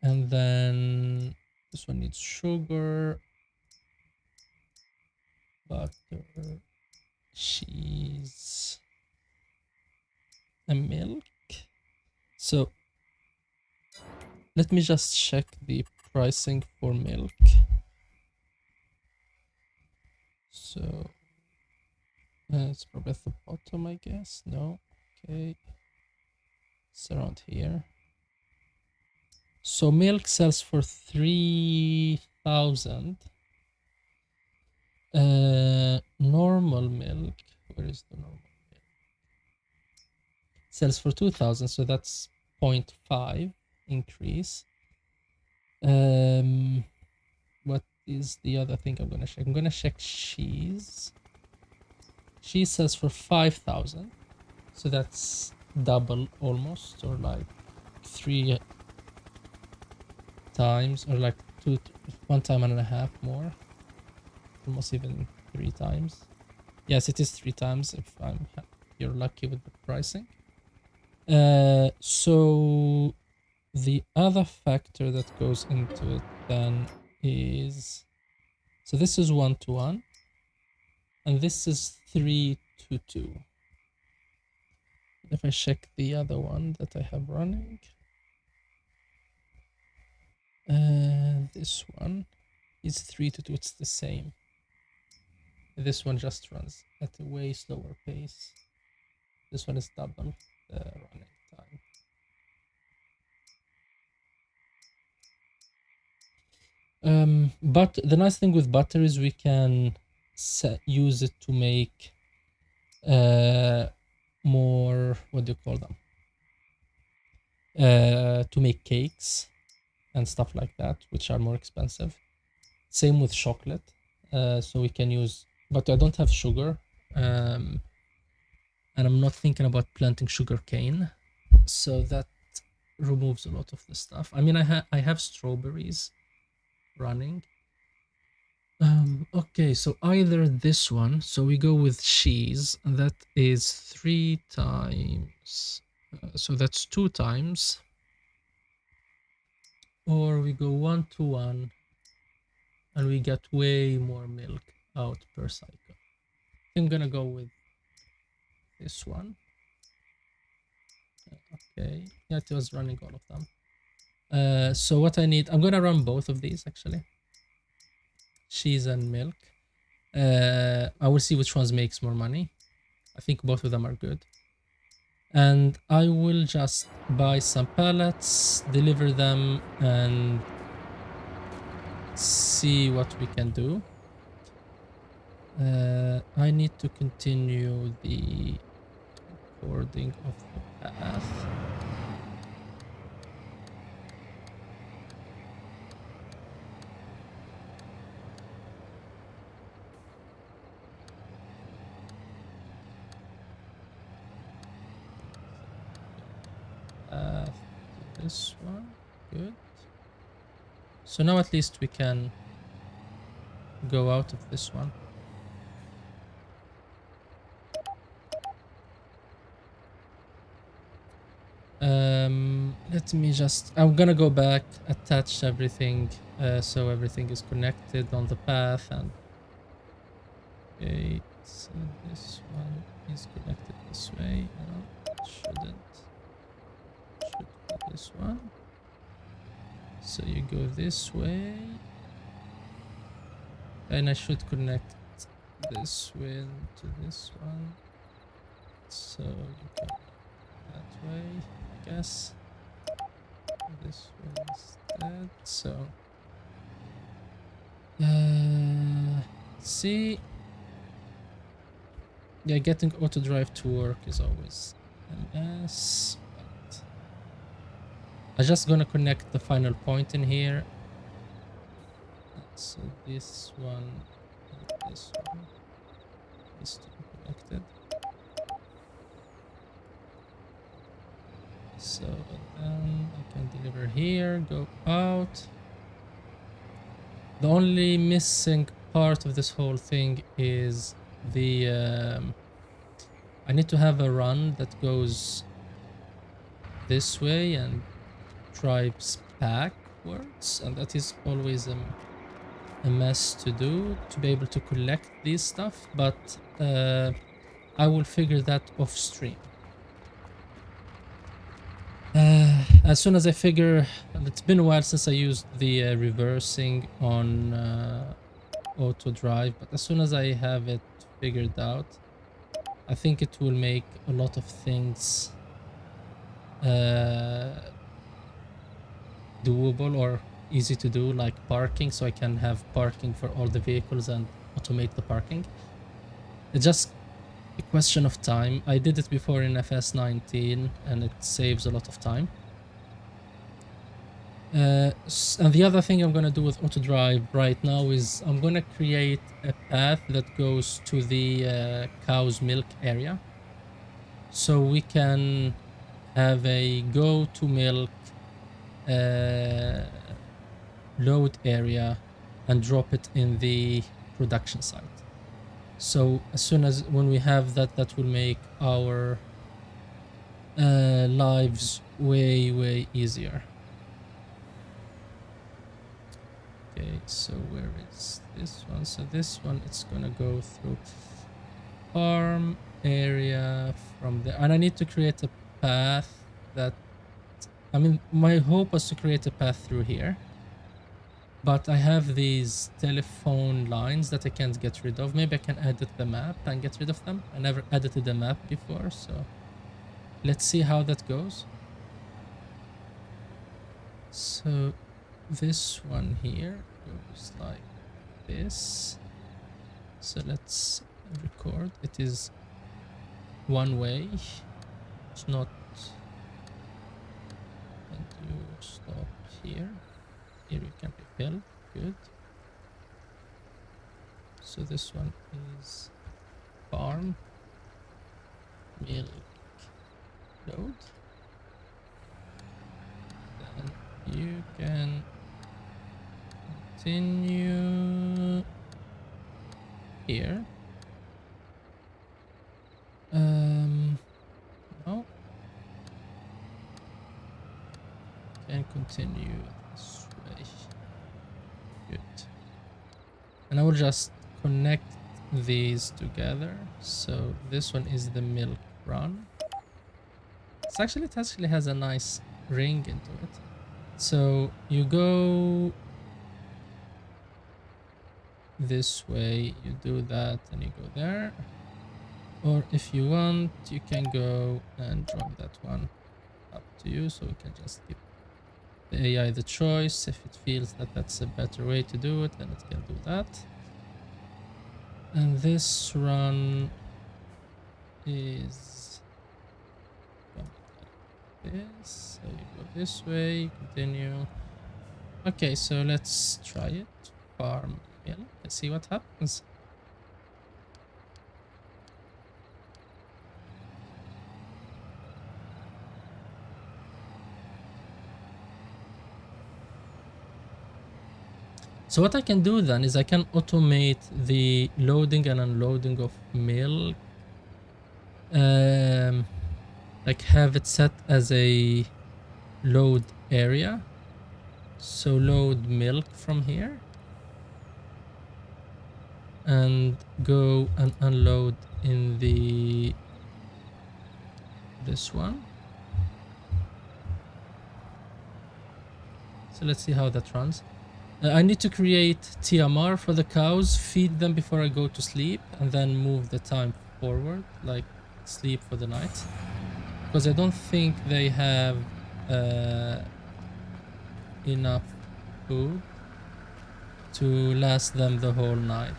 then this one needs sugar, butter, cheese, and milk. So Let me just check the pricing for milk. So it's probably at the bottom, I guess. No. Okay. It's around here. So milk sells for 3,000. Normal milk. Where is the normal milk? Sells for 2,000, so that's 0.5 increase. What is the other thing I'm gonna check? I'm gonna check cheese. Cheese sells for 5,000, so that's double almost, or like 3 times, or like 1 time and a half more, almost even 3 times. Yes, it is 3 times if you're lucky with the pricing. So the other factor that goes into it then is, so this is 1:1 and this is 3:2. If I check the other one that I have running, this one is 3:2. It's the same. This one just runs at a way slower pace. This one is double the running time. But the nice thing with butter is we can use it to make more, what do you call them? To make cakes and stuff like that, which are more expensive. Same with chocolate. So we can use, but I don't have sugar. And I'm not thinking about planting sugar cane. So that removes a lot of the stuff. I mean, I have strawberries running. Okay, so either this one, so we go with cheese, and that is 3 times, so that's 2 times, or we go 1:1 and we get way more milk out per cycle. I'm gonna go with this one. Okay, yeah, it was running all of them. So what I need, I'm gonna run both of these actually, cheese and milk. I will see which ones makes more money. I think both of them are good. And I will just buy some pallets, deliver them, and see what we can do. I need to continue the recording of the path. This one, good. So now at least we can go out of this one. Let me just, I'm gonna go back, attach everything, so everything is connected on the path. And okay, so this one is connected this way. No, shouldn't. Should go this one. So you go this way, and I should connect this one to this one. So you go that way, I guess. This way instead. So see, yeah, getting auto drive to work is always a mess. But I'm just gonna connect the final point in here. So this one and this one is to be connected. So then I can deliver here, go out. The only missing part of this whole thing is the I need to have a run that goes this way and drives backwards, and that is always a mess to do, to be able to collect these stuff, but I will figure that off stream. as soon as I figure, and it's been a while since I used the reversing on auto drive, but as soon as I have it figured out, I think it will make a lot of things doable or easy to do, like parking, so I can have parking for all the vehicles and automate the parking. It's just a question of time. I did it before in FS19 and it saves a lot of time. And the other thing I'm gonna do with auto drive right now is I'm gonna create a path that goes to the cow's milk area, so we can have a go to milk load area and drop it in the production site. So as soon as when we have that, that will make our lives way easier. Okay, so where is this one? So this one, it's gonna go through farm area from there, and I need to create a path that, I mean, my hope was to create a path through here, but I have these telephone lines that I can't get rid of. Maybe I can edit the map and get rid of them. I never edited the map before, so let's see how that goes. So this one here goes like this. So let's record. It is one way. It's not. And you stop here. Here you can refill. Good. So this one is farm milk load. Then you can continue here. No. Can continue this way. Good. And I will just connect these together. So this one is the milk run. It actually has a nice ring into it. So you go this way, you do that, and you go there. Or if you want, you can go and drop that one. Up to you. So we can just give the AI the choice. If it feels that that's a better way to do it, then it can do that. And this run is like this. So you go this way, continue. Okay, so let's try it. Farm milk. Let's see what happens. So what I can do then is I can automate the loading and unloading of milk. Like have it set as a load area. So load milk from here. And go and unload in this one. So let's see how that runs. I need to create TMR for the cows, feed them before I go to sleep, and then move the time forward, like sleep for the night. Because I don't think they have enough food to last them the whole night.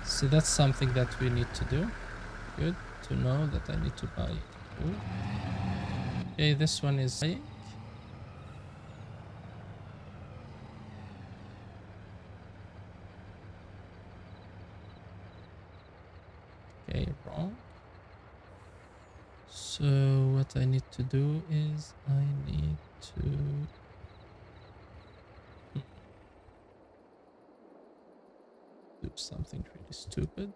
So that's something that we need to do. Good to know that I need to buy food. Okay, this one is dying. Okay, wrong. So what I need to do is I need to do something really stupid.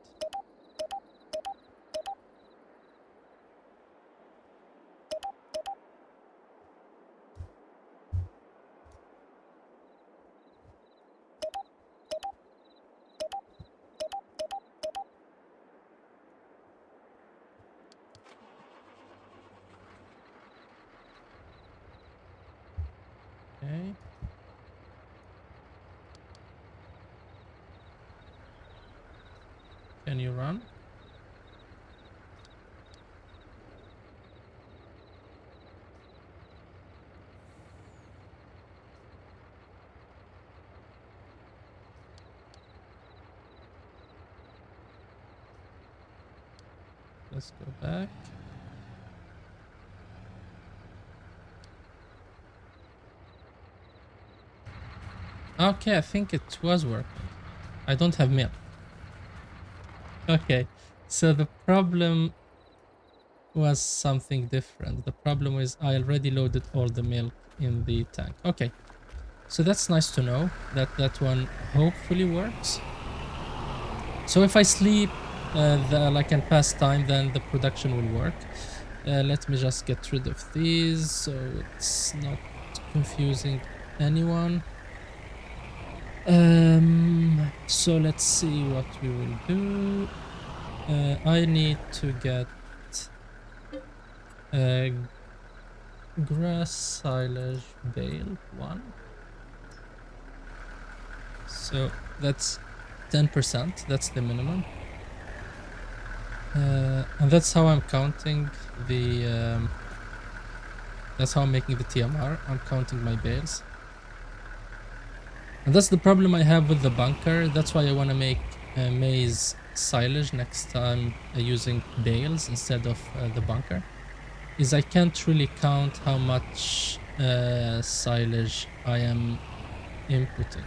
Okay. Can you run? Let's go back. Okay, I think it was working. I don't have milk. Okay, so the problem was something different. The problem was I already loaded all the milk in the tank. Okay, so that's nice to know that that one hopefully works. So if I sleep like and pass time, then the production will work. Let me just get rid of these so it's not confusing anyone. So let's see what we will do. I need to get grass silage bale 1. So that's 10%, that's the minimum. And that's how I'm counting the that's how I'm making the TMR. I'm counting my bales. And that's the problem I have with the bunker. That's why I want to make maize silage next time using bales instead of the bunker. Is I can't really count how much silage I am inputting.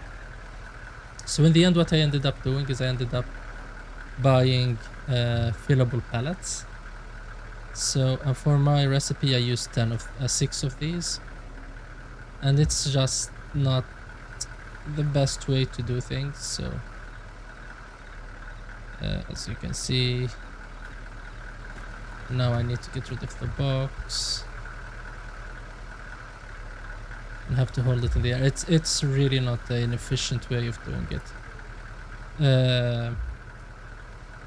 So in the end, what I ended up doing is I ended up buying fillable pallets. So for my recipe, I used 6 of these, and it's just not the best way to do things. So as you can see, now I need to get rid of the box and have to hold it in the air. It's really not an efficient way of doing it.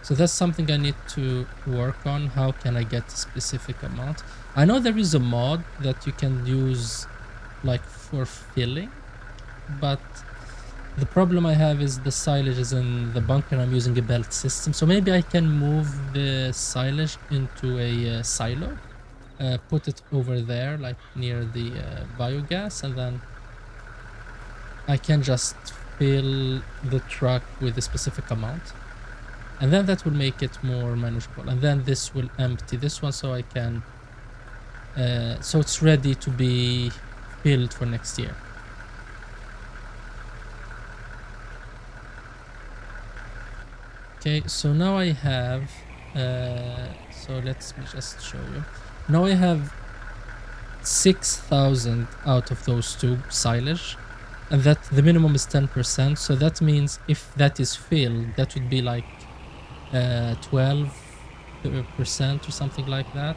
So that's something I need to work on. How can I get a specific amount? I know there is a mod that you can use like for filling, but the problem I have is the silage is in the bunker. I'm using a belt system, so maybe I can move the silage into a silo, put it over there like near the biogas, and then I can just fill the truck with a specific amount. And then that will make it more manageable. And then this will empty this one so I can... so it's ready to be filled for next year. Okay, so now I have... so let me just show you. Now I have 6,000 out of those 2 silage. And that the minimum is 10%. So that means if that is filled, that would be like 12% or something like that,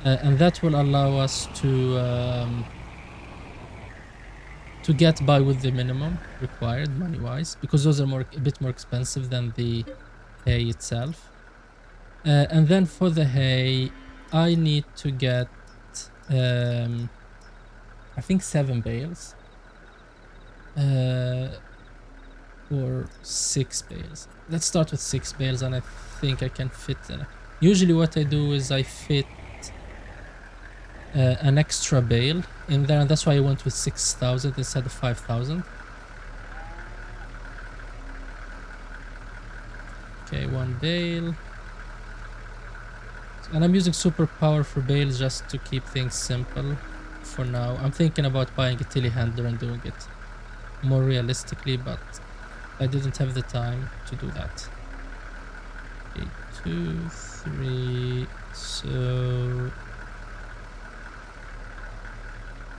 and that will allow us to get by with the minimum required money-wise, because those are a bit more expensive than the hay itself. And then for the hay, I need to get I think 7 bales or 6 bales. Let's start with 6 bales, and I think I can fit it. Usually what I do is I fit an extra bale in there, and that's why I went with 6,000 instead of 5,000. Okay, 1 bale. And I'm using superpower for bales just to keep things simple for now. I'm thinking about buying a telehandler and doing it more realistically, but I didn't have the time to do that. Okay, 2, 3, so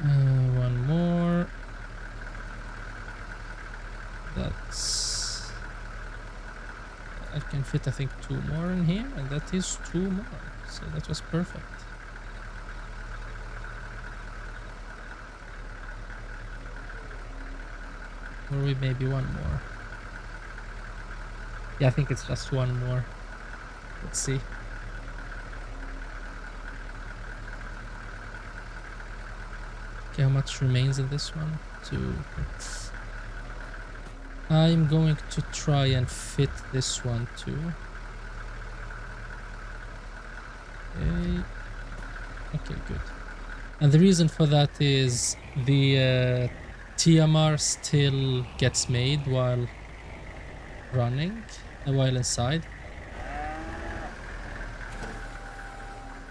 1 more. That's... I can fit I think 2 more in here, and that is 2 more, so that was perfect. Or maybe 1 more. Yeah, I think it's just 1 more. Let's see. Okay, how much remains in this one? 2. I'm going to try and fit this one too. Okay. Okay, good. And the reason for that is the TMR still gets made while running, while inside.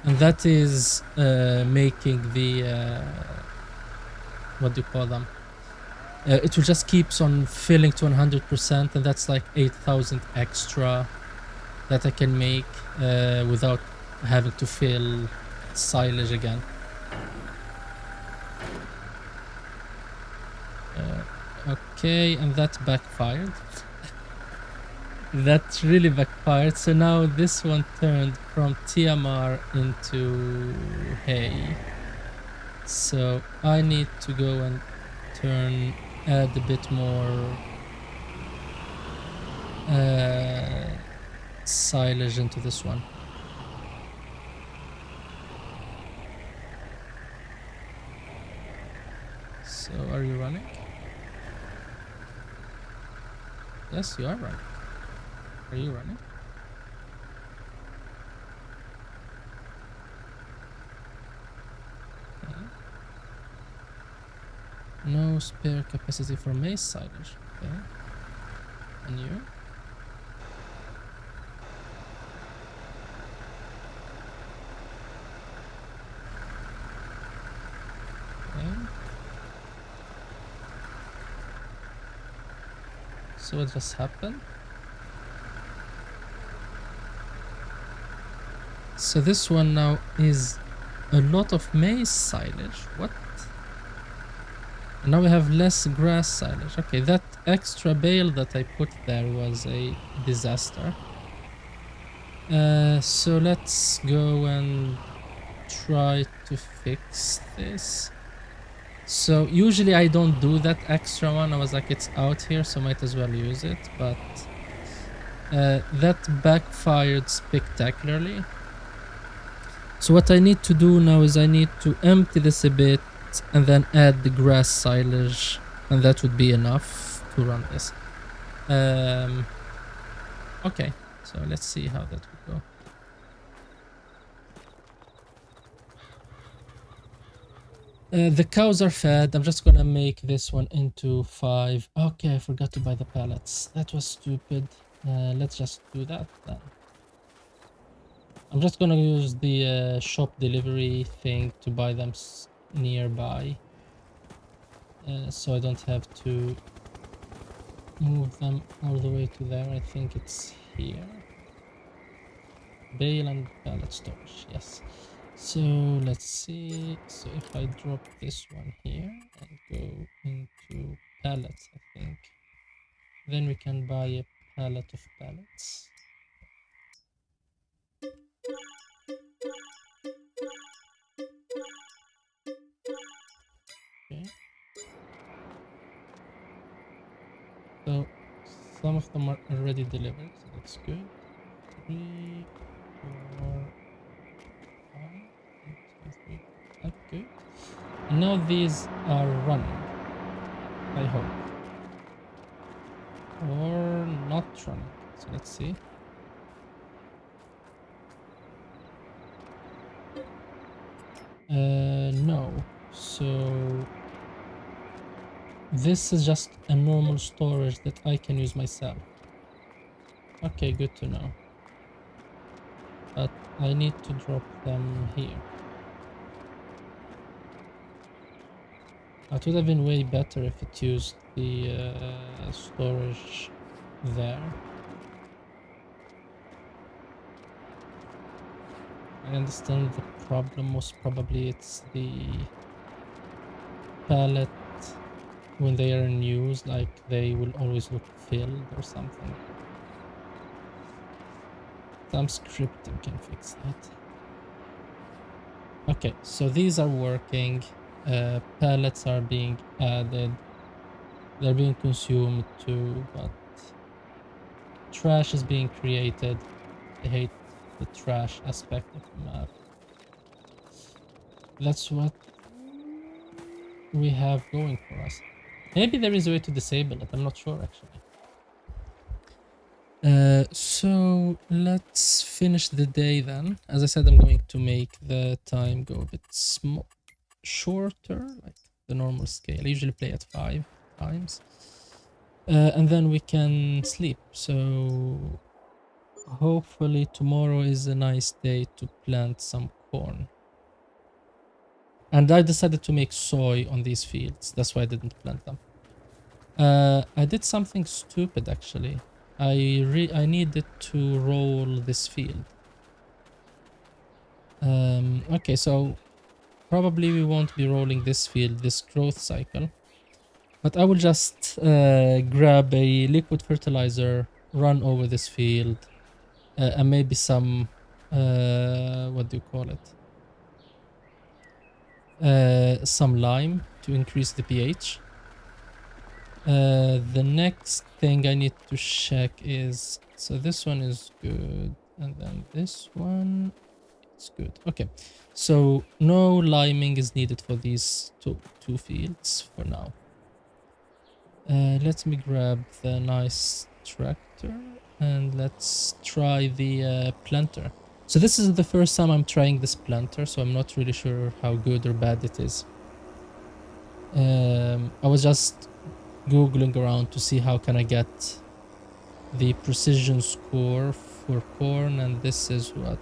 And that is making the, what do you call them? It will just keeps on filling to 100%, and that's like 8,000 extra that I can make without having to fill silage again. Okay, and that backfired. That really backfired. So now this one turned from TMR into hay. So I need to go and add a bit more silage into this one. So are you running? Yes, you are running. Are you running? Okay. No spare capacity for maize silage. Okay. And you? Okay. So what just happened? So this one now is a lot of maize silage. What? And now we have less grass silage. Okay, that extra bale that I put there was a disaster. So let's go and try to fix this. So usually I don't do that extra one. I was like, it's out here, so might as well use it. But that backfired spectacularly. So what I need to do now is I need to empty this a bit and then add the grass silage, and that would be enough to run this. Okay, so let's see how that would go. The cows are fed. I'm just gonna make this one into 5. Okay, I forgot to buy the pallets. That was stupid. Let's just do that then. I'm just gonna use the shop delivery thing to buy them nearby. So I don't have to move them all the way to there. I think it's here. Bale and pallet storage, yes. So let's see. So if I drop this one here and go into pallets, I think, then we can buy a pallet of pallets. Okay. So some of them are already delivered, so that's good. 3, 4, 5, 6, 2, 3. That's good. And now these are running, I hope. Or not running. So let's see. No. So this is just a normal storage that I can use myself. Okay, good to know. But I need to drop them here. It would have been way better if it used the storage there. I understand the problem was probably it's the pallet when they are in use, like they will always look filled or something. Some scripting can fix that. Okay, so these are working. Pallets are being added. They're being consumed too, but trash is being created. I hate the trash aspect of the map. That's what we have going for us? Maybe there is a way to disable it. I'm not sure actually. So let's finish the day then. As I said, I'm going to make the time go a bit shorter, like the normal scale. I usually play at 5 times. And then we can sleep. So hopefully tomorrow is a nice day to plant some corn. And I decided to make soy on these fields. That's why I didn't plant them. I did something stupid actually. I needed to roll this field. Okay, so probably we won't be rolling this field, this growth cycle. But I will just grab a liquid fertilizer, run over this field, and maybe some, what do you call it? Some lime to increase the pH. The next thing I need to check is, so this one is good, and then this one is good. Okay, so no liming is needed for these two fields for now. Let me grab the nice tractor and let's try the planter. So this is the first time I'm trying this planter, so I'm not really sure how good or bad it is. I was just googling around to see how can I get the precision score for corn, and this is what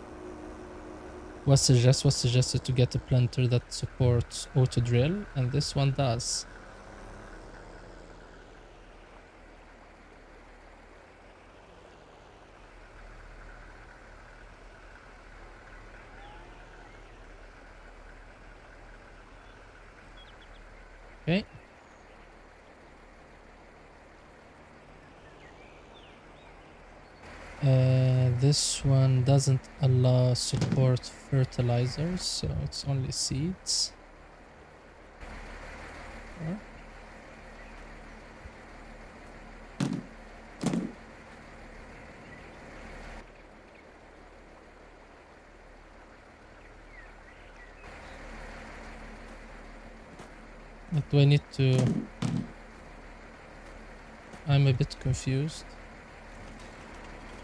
was suggested to get a planter that supports auto drill, and this one does. Okay. This one doesn't allow support fertilizers, so it's only seeds. Or what do I need to? I'm a bit confused.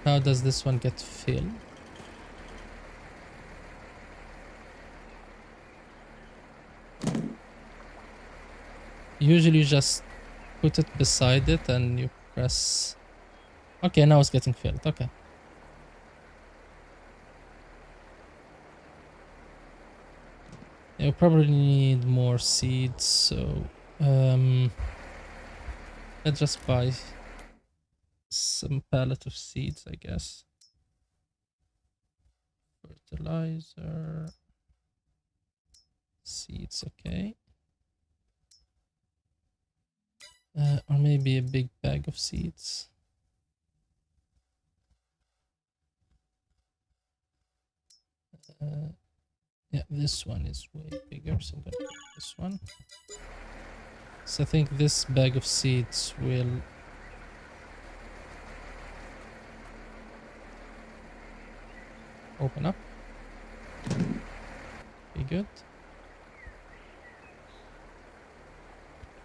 How does this one get filled? Usually you just put it beside it and you press. Okay, now it's getting filled. Okay. You probably need more seeds, so let's just buy some pallet of seeds, I guess. Fertilizer, seeds, okay. Or maybe a big bag of seeds. Yeah, this one is way bigger, so I'm gonna take this one. So I think this bag of seeds will open up. Be good.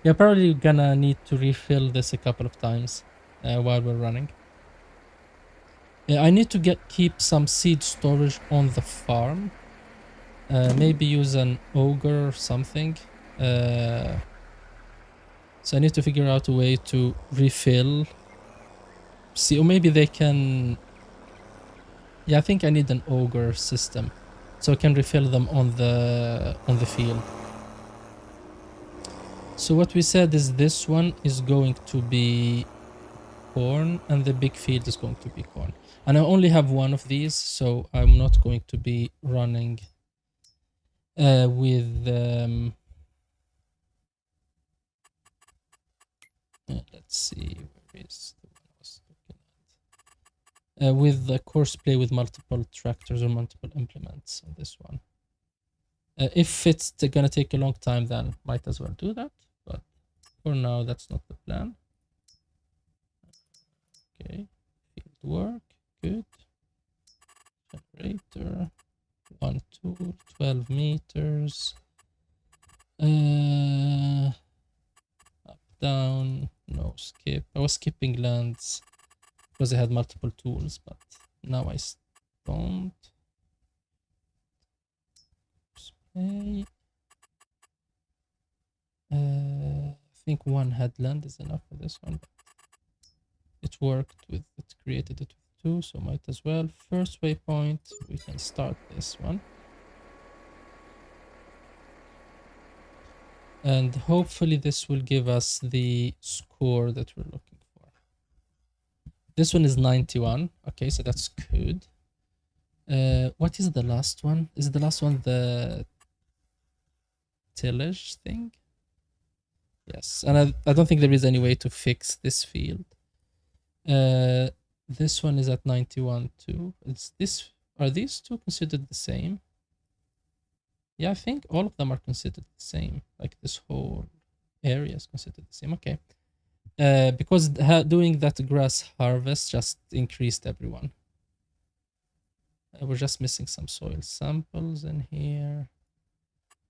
Yeah, probably gonna need to refill this a couple of times while we're running. Yeah, I need to keep some seed storage on the farm. Maybe use an auger or something. So I need to figure out a way to refill. See, or maybe they can. Yeah, I think I need an auger system, so I can refill them on the field. So what we said is this one is going to be corn, and the big field is going to be corn. And I only have one of these, so I'm not going to be running with let's see, where is the one I was looking at? With the course play with multiple tractors or multiple implements on this one. If it's gonna take a long time, then might as well do that, but for now that's not the plan. Okay, field work, good. Generator, 1, 2, 12 meters. down. No, skip. I was skipping lands because I had multiple tools, but now I don't. Display. I think one headland is enough for this one. But it worked with, it created it with two, so might as well. First waypoint, we can start this one. And hopefully this will give us the score that we're looking for. This one is 91. Okay, so that's good. What is the last one? Is the last one the tillage thing? Yes, and I don't think there is any way to fix this field. This one is at 91 too. Are these two considered the same? Yeah, I think all of them are considered the same. Like this whole area is considered the same. Okay. Because doing that grass harvest just increased everyone. We're just missing some soil samples in here.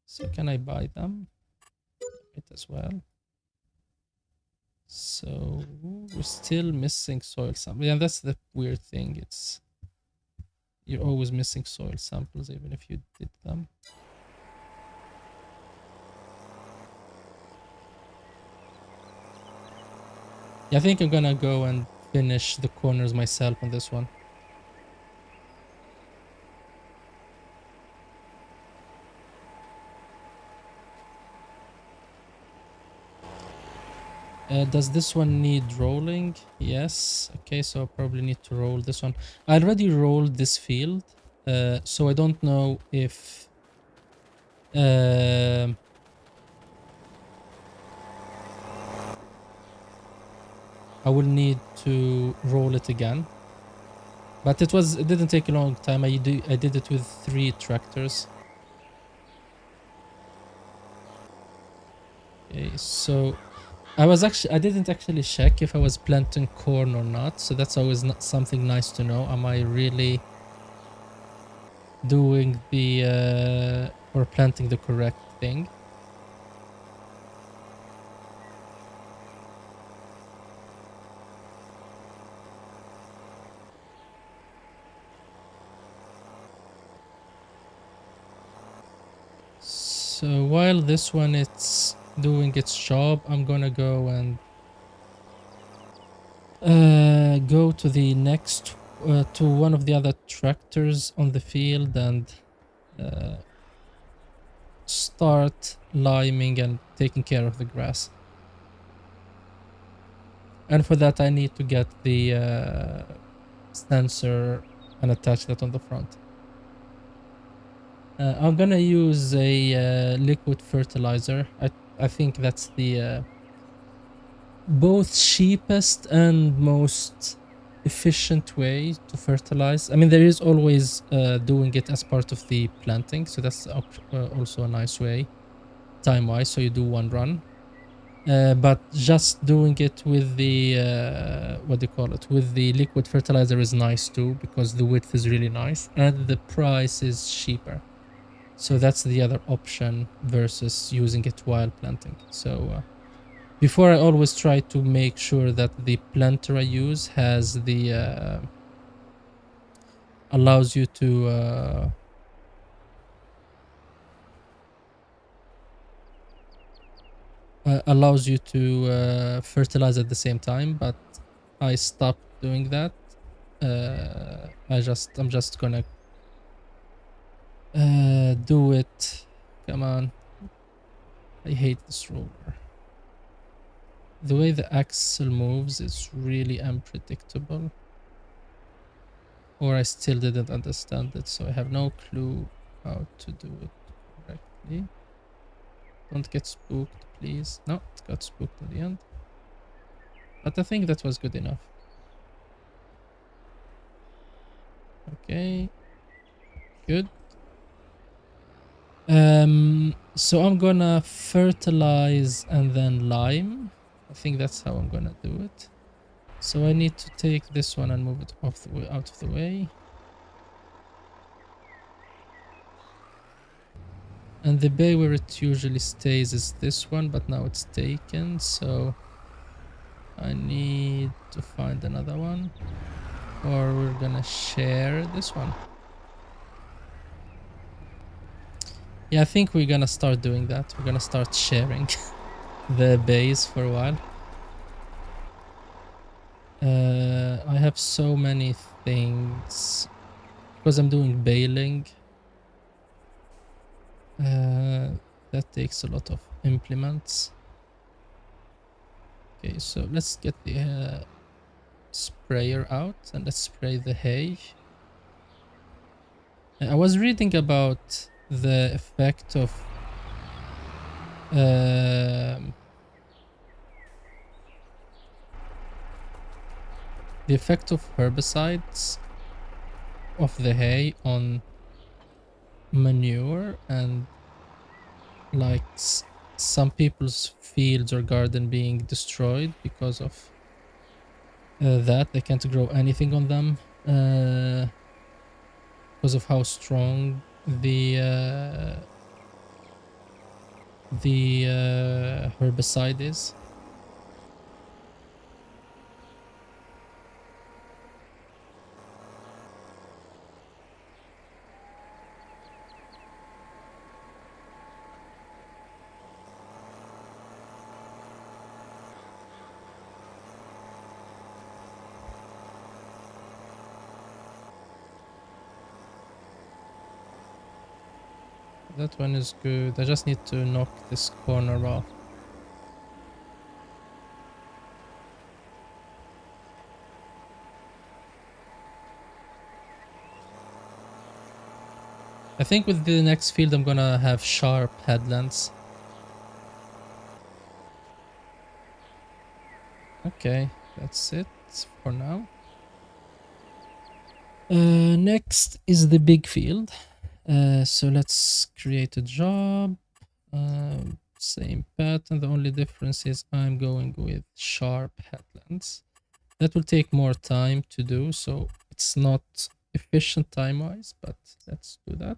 So can I buy them? It as well. So we're still missing soil samples. Yeah, that's the weird thing. You're always missing soil samples even if you did them. Yeah, I think I'm gonna go and finish the corners myself on this one. Does this one need rolling? Yes. Okay, so I probably need to roll this one. I already rolled this field, so I don't know if I will need to roll it again. But it didn't take a long time. I did it with 3 tractors. Okay, so I didn't actually check if I was planting corn or not, so that's always not something nice to know. Am I really doing or planting the correct thing? So while this one it's doing its job, I'm gonna go and go to the next to one of the other tractors on the field and start liming and taking care of the grass. And for that I need to get the sensor and attach that on the front. I'm gonna use a liquid fertilizer. I think that's the both cheapest and most efficient way to fertilize. I mean, there is always doing it as part of the planting, so that's also a nice way time-wise. So you do one run, but just doing it with the what do you call it? With the liquid fertilizer is nice too, because the width is really nice and the price is cheaper. So that's the other option versus using it while planting. So before I always try to make sure that the planter I use has the allows you to fertilize at the same time, but I stopped doing that. I'm just gonna do it. Come on. I hate this roller. The way the axle moves is really unpredictable. Or I still didn't understand it, so I have no clue how to do it correctly. Don't get spooked, please. No, it got spooked in the end. But I think that was good enough. Okay. Good. So I'm gonna fertilize and then lime. I think that's how I'm gonna do it. So I need to take this one and move it out of the way. And the bay where it usually stays is this one, but now it's taken, so I need to find another one. Or we're gonna share this one. Yeah, I think we're gonna start doing that. We're gonna start sharing the base for a while. I have so many things because I'm doing baling. That takes a lot of implements. Okay, so let's get the sprayer out and let's spray the hay. I was reading about the effect of um, herbicides of the hay on manure, and like some people's fields or garden being destroyed because of that. They can't grow anything on them because of how strong the herbicide is. That one is good. I just need to knock this corner off. I think with the next field I'm gonna have sharp headlands. Okay, that's it for now. Next is the big field. So let's create a job. Same pattern. The only difference is I'm going with sharp headlands. That will take more time to do, so it's not efficient time-wise, but let's do that.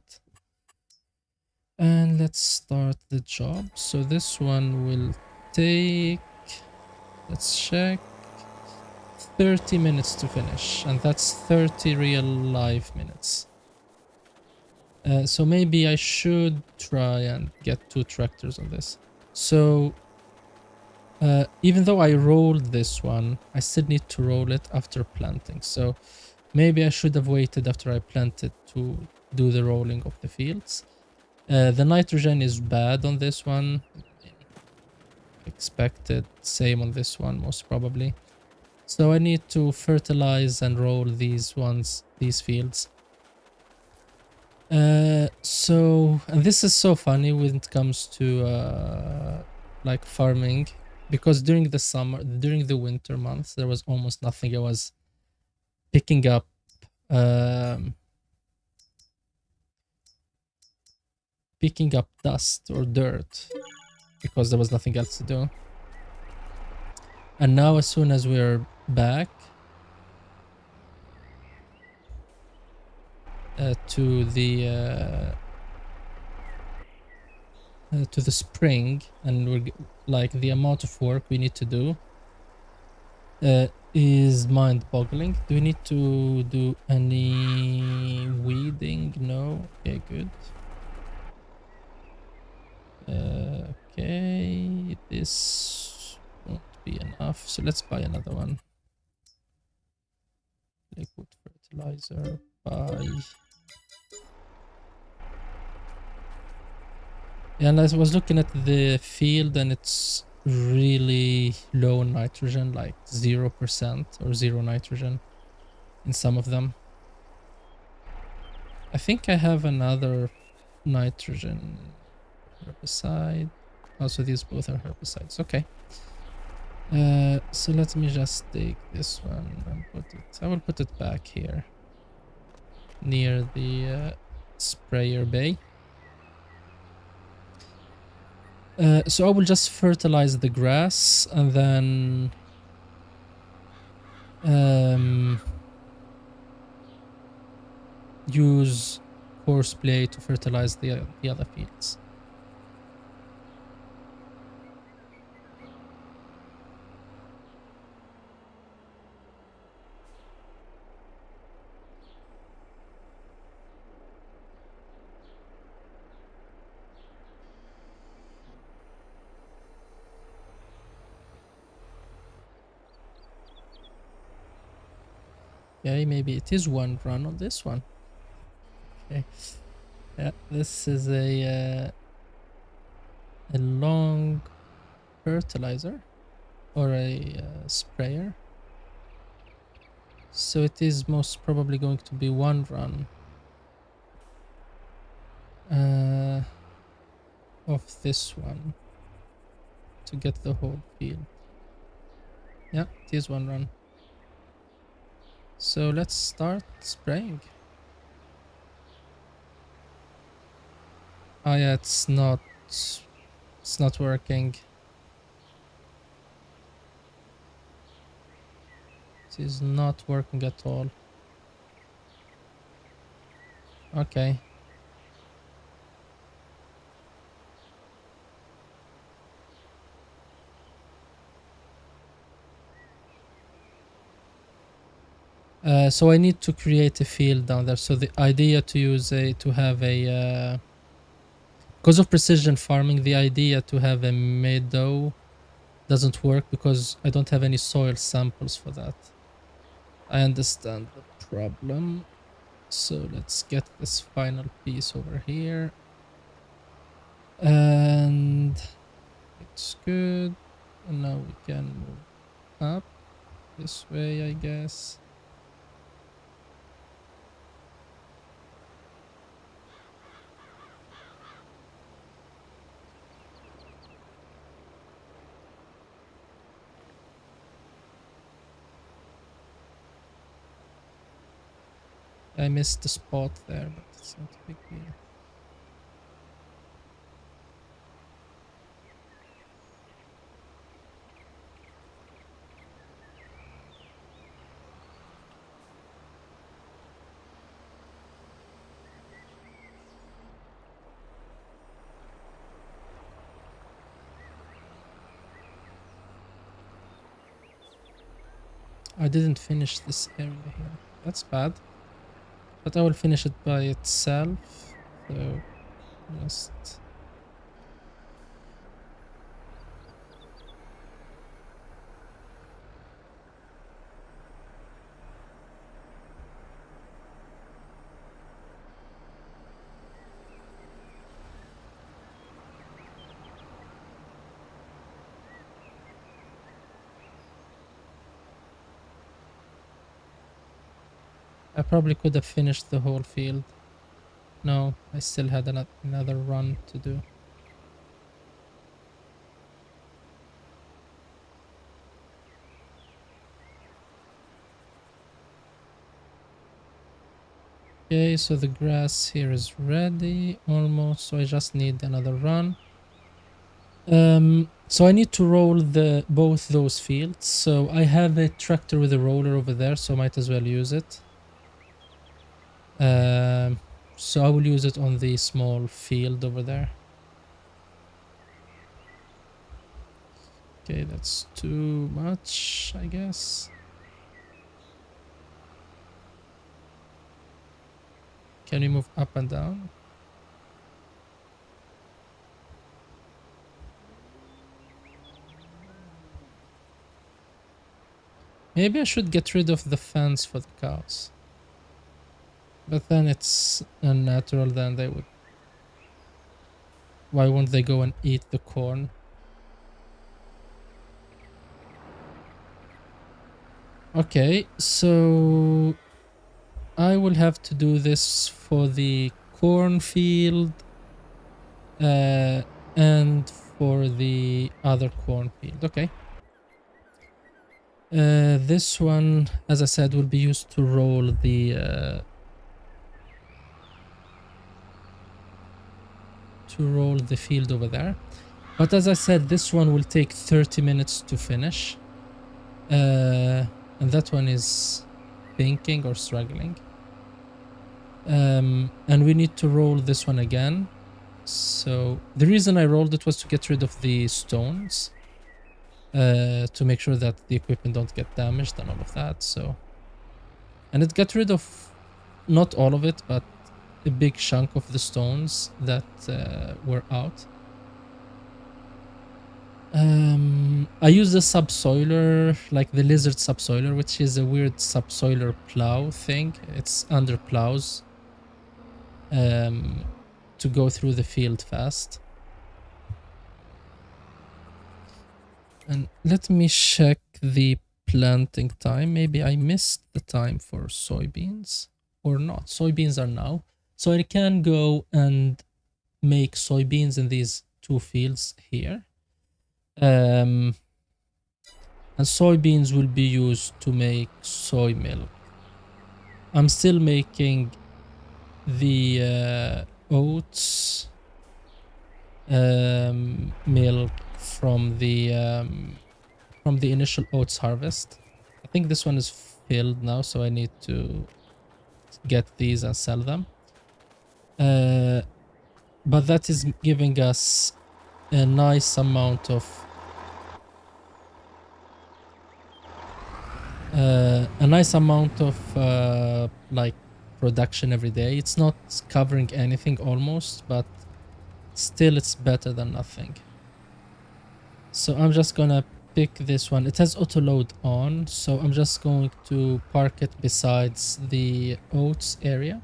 And let's start the job. So this one will take, let's check, 30 minutes to finish, and that's 30 real life minutes. So maybe I should try and get 2 tractors on this. So even though I rolled this one, I still need to roll it after planting. So maybe I should have waited after I planted to do the rolling of the fields. The nitrogen is bad on this one. Expected same on this one, most probably. So I need to fertilize and roll these fields. And this is so funny when it comes to like farming, because during the winter months, there was almost nothing. I was picking up dust or dirt because there was nothing else to do. And now as soon as we're back to the spring, and we're like, the amount of work we need to do is mind-boggling. Do we need to do any weeding? No. Okay, good. Okay, this won't be enough, so let's buy another one. Liquid fertilizer, buy. And I was looking at the field, and it's really low nitrogen, like 0% or 0 nitrogen in some of them. I think I have another nitrogen herbicide. Also, these both are herbicides. Okay. So let me just take this one and put it. I will put it back here near the sprayer bay. So I will just fertilize the grass and then use horseplay to fertilize the other fields. Okay, maybe it is one run on this one. Okay. Yeah, this is a long fertilizer or a sprayer. So it is most probably going to be one run of this one to get the whole field. Yeah, it is one run. So let's start spraying. Oh yeah, it's not working. It is not working at all. Okay. So I need to create a field down there. So the idea to have a because of precision farming, the idea to have a meadow doesn't work because I don't have any soil samples for that. I understand the problem. So let's get this final piece over here. And it's good. And now we can move up this way, I guess. I missed the spot there, but it's not a big deal. I didn't finish this area here. That's bad. But I will finish it by itself. So just I probably could have finished the whole field. No, I still had another run to do. Okay, so the grass here is ready almost, so I just need another run. So I need to roll both those fields. So I have a tractor with a roller over there, so I might as well use it. So I will use it on the small field over there. Okay, that's too much, I guess. Can you move up and down? Maybe I should get rid of the fence for the cows. But then it's unnatural, then they would... Why won't they go and eat the corn? Okay, so I will have to do this for the cornfield and for the other cornfield. Okay. This one, as I said, will be used to roll the field over there. But as I said, this one will take 30 minutes to finish. And that one is thinking or struggling. And we need to roll this one again. So the reason I rolled it was to get rid of the stones. To make sure that the equipment don't get damaged and all of that. So, and it got rid of not all of it, but a big chunk of the stones that were out. I use the subsoiler, like the lizard subsoiler, which is a weird subsoiler plow thing. It's under plows to go through the field fast. And let me check the planting time. Maybe I missed the time for soybeans or not. Soybeans are now. So I can go and make soybeans in these two fields here. And soybeans will be used to make soy milk. I'm still making the oats milk from the initial oats harvest. I think this one is filled now, so I need to get these and sell them. But that is giving us a nice amount of like production every day. It's not covering anything almost, but still it's better than nothing. So I'm just gonna pick this one. It has auto load on, so I'm just going to park it besides the oats area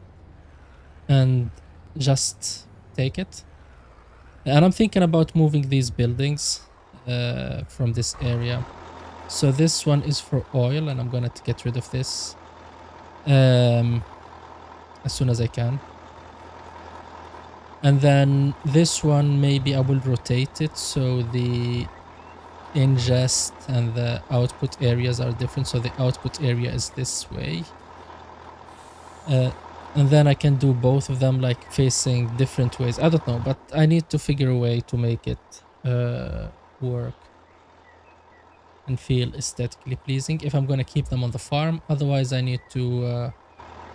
and just take it. And I'm thinking about moving these buildings from this area. So this one is for oil, and I'm gonna get rid of this as soon as I can. And then this one, maybe I will rotate it so the ingest and the output areas are different. So the output area is this way. And then I can do both of them like facing different ways. I don't know, but I need to figure a way to make it work and feel aesthetically pleasing if I'm going to keep them on the farm. Otherwise, I need to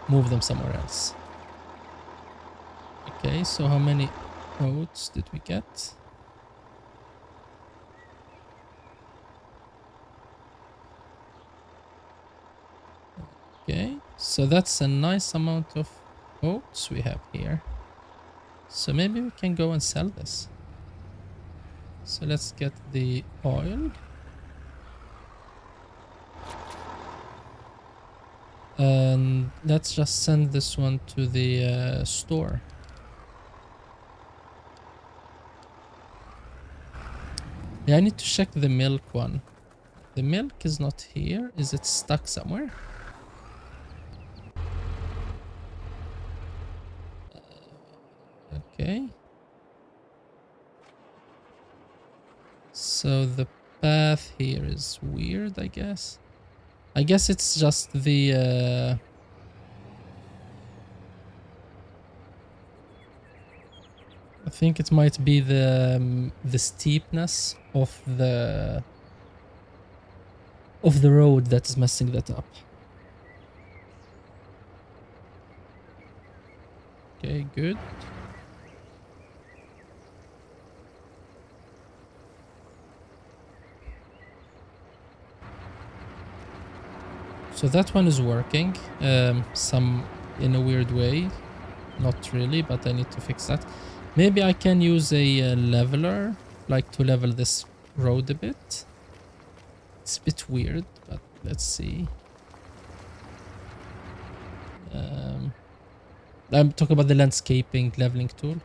move them somewhere else. Okay, so how many oats did we get? Okay, so that's a nice amount of oats we have here. So maybe we can go and sell this. So let's get the oil. And let's just send this one to the store. Yeah, I need to check the milk one. The milk is not here. Is it stuck somewhere? Okay. So the path here is weird, I guess. I guess it's just the I think it might be the steepness of the road that is messing that up. Okay, good. So that one is working, some in a weird way. Not really, but I need to fix that. Maybe I can use a leveler, like to level this road a bit. It's a bit weird, but let's see. I'm talking about the landscaping leveling tool.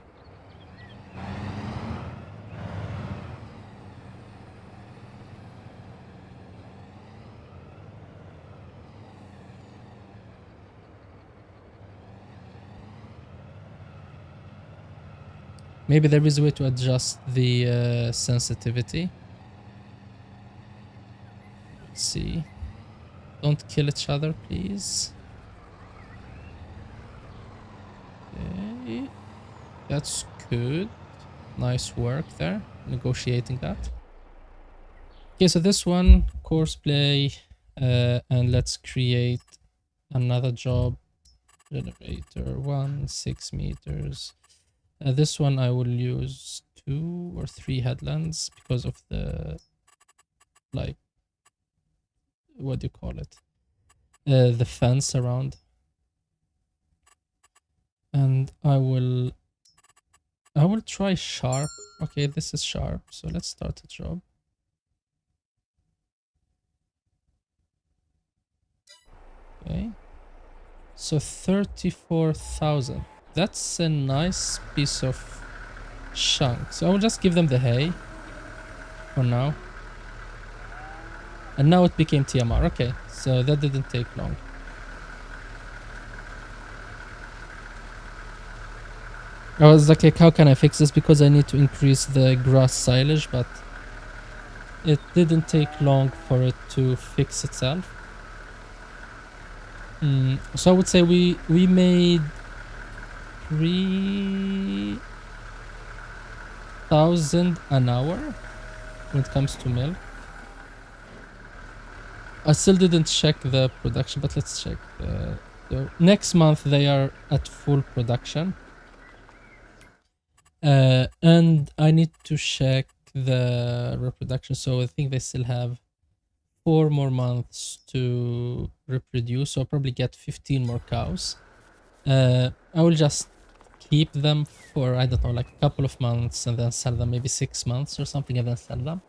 Maybe there is a way to adjust the sensitivity. Let's see. Don't kill each other, please. Okay. That's good. Nice work there, negotiating that. Okay, so this one, course play, and let's create another job generator, 6 meters. This one I will use 2 or 3 headlands because of the, like, what do you call it? The fence around. And I will try sharp. Okay, this is sharp, so let's start a job. Okay. So 34,000. That's a nice piece of chunk. So I will just give them the hay for now. And now it became TMR. Okay, so that didn't take long. I was like, how can I fix this? Because I need to increase the grass silage, but it didn't take long for it to fix itself. So I would say we made 3,000 an hour when it comes to milk. I still didn't check the production, but let's check. Next month they are at full production. And I need to check the reproduction. So I think they still have 4 more months to reproduce. So I'll probably get 15 more cows. I will just keep them for, I don't know, like a couple of months and then sell them, maybe 6 months or something, and then sell them.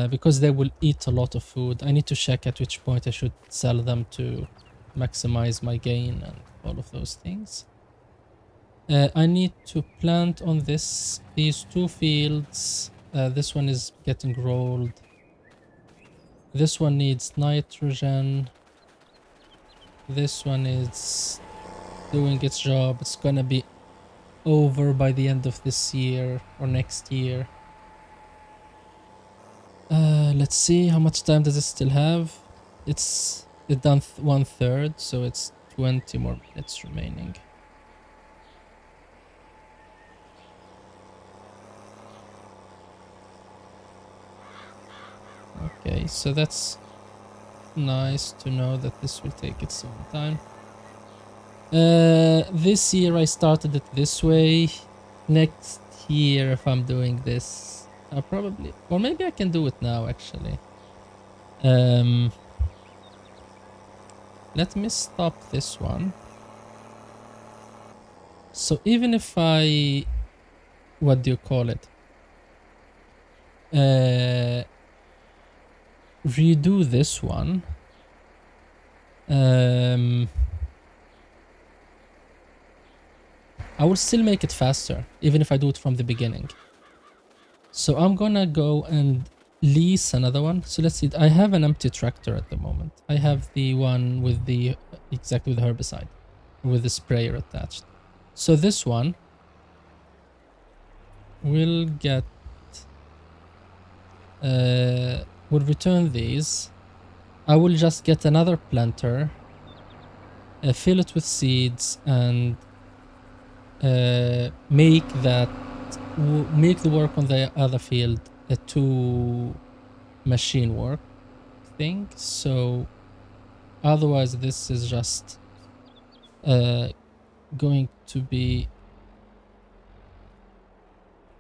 Because they will eat a lot of food. I need to check at which point I should sell them to maximize my gain and all of those things. I need to plant on these 2 fields. This one is getting rolled. This one needs nitrogen. This one is doing its job. It's gonna be over by the end of this year or next year. Let's see, how much time does it still have? It's done 1/3, so it's 20 more minutes remaining. Okay, so that's nice to know that this will take its own time. This year I started it this way. Next year, if I'm doing this, I'll probably, or maybe I can do it now actually. Let me stop this one. So even if I, what do you call it? Redo this one. I will still make it faster, even if I do it from the beginning. So I'm gonna go and lease another one. So let's see, I have an empty tractor at the moment. I have the one with the, exactly with the herbicide, with the sprayer attached. So this one will get, will return these. I will just get another planter, fill it with seeds, and make the work on the other field a 2 machine work thing. So otherwise this is just going to be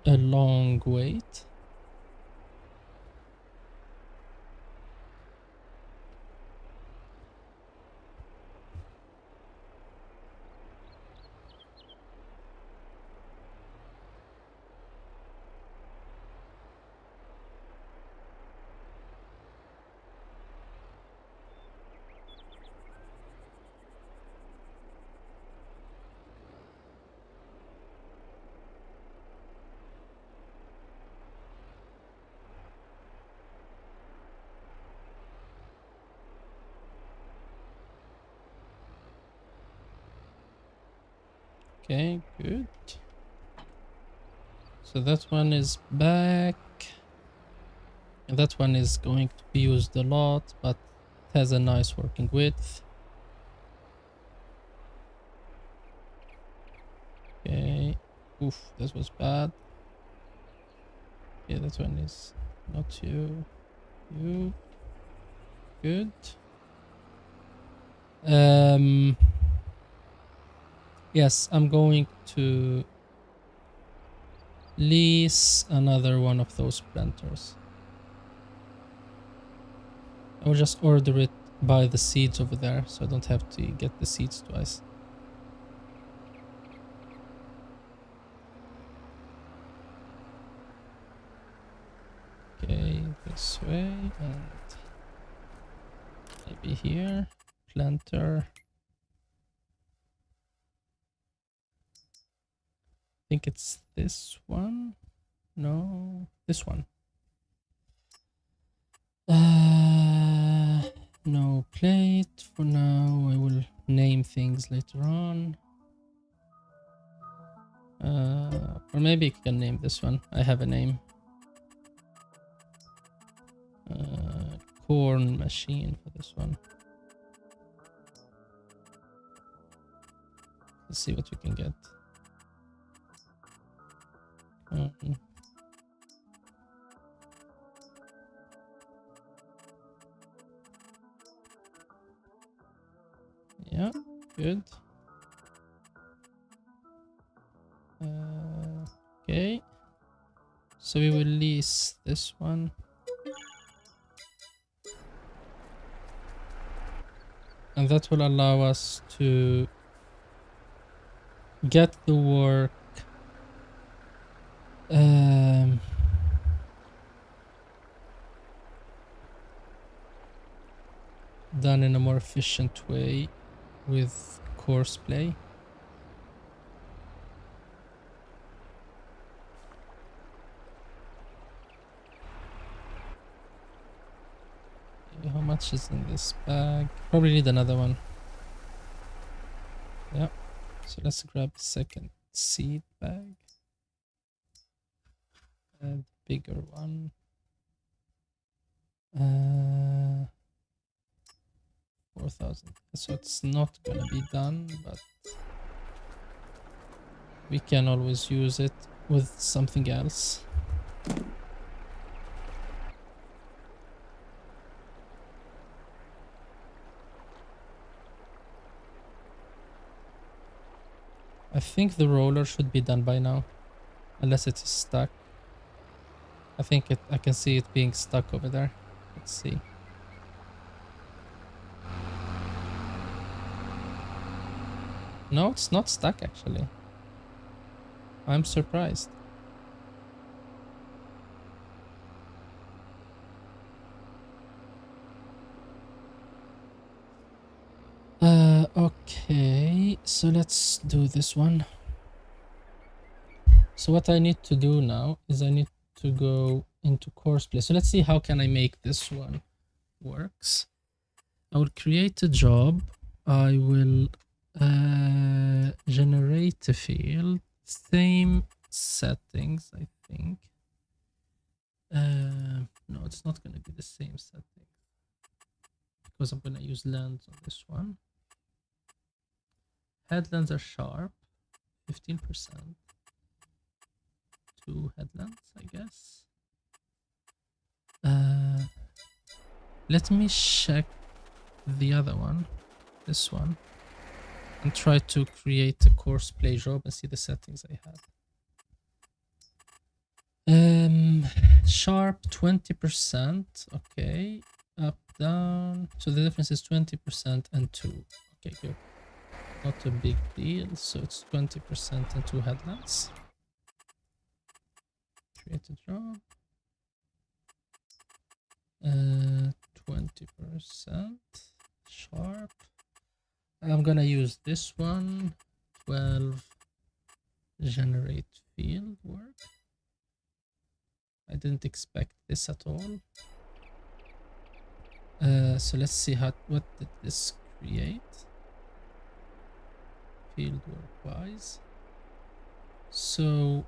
a long wait. Okay, good. So that one is back. And that one is going to be used a lot, but it has a nice working width. Okay. Oof, this was bad. Okay, that one is not you. You. Good. Yes, I'm going to lease another one of those planters. I will just order it by the seeds over there, so I don't have to get the seeds twice. Okay, this way, Maybe here, planter. I think it's this one. No, this one. No plate for now. I will name things later on. Or maybe you can name this one. I have a name. Corn machine for this one. Let's see what we can get. Yeah, good. Okay. So we will lease this one. And that will allow us to get the work done in a more efficient way with course play. How much is in this bag? Probably need another one. Yeah. So let's grab the second seed bag. A bigger one. 4,000. So it's not gonna be done, but we can always use it with something else. I think the roller should be done by now, unless it is stuck. I think I can see it being stuck over there. Let's see. No, it's not stuck actually. I'm surprised. Okay, so let's do this one. So what I need to do now is I need to go into course play. So let's see how can I make this one works. I will create a job. I will generate a field. Same settings, I think. No, it's not going to be the same setting because I'm going to use lands on this one. Headlands are sharp, 15%. 2 headlands, I guess. Let me check the other one, this one, and try to create a course play job and see the settings I have. Sharp 20%. Okay, up, down. So the difference is 20% and 2. Okay, good. Not a big deal. So it's 20% and 2 headlands. Create a job. 20% sharp. I'm gonna use this one. 12 generate field work. I didn't expect this at all. So let's see what did this create field work wise. So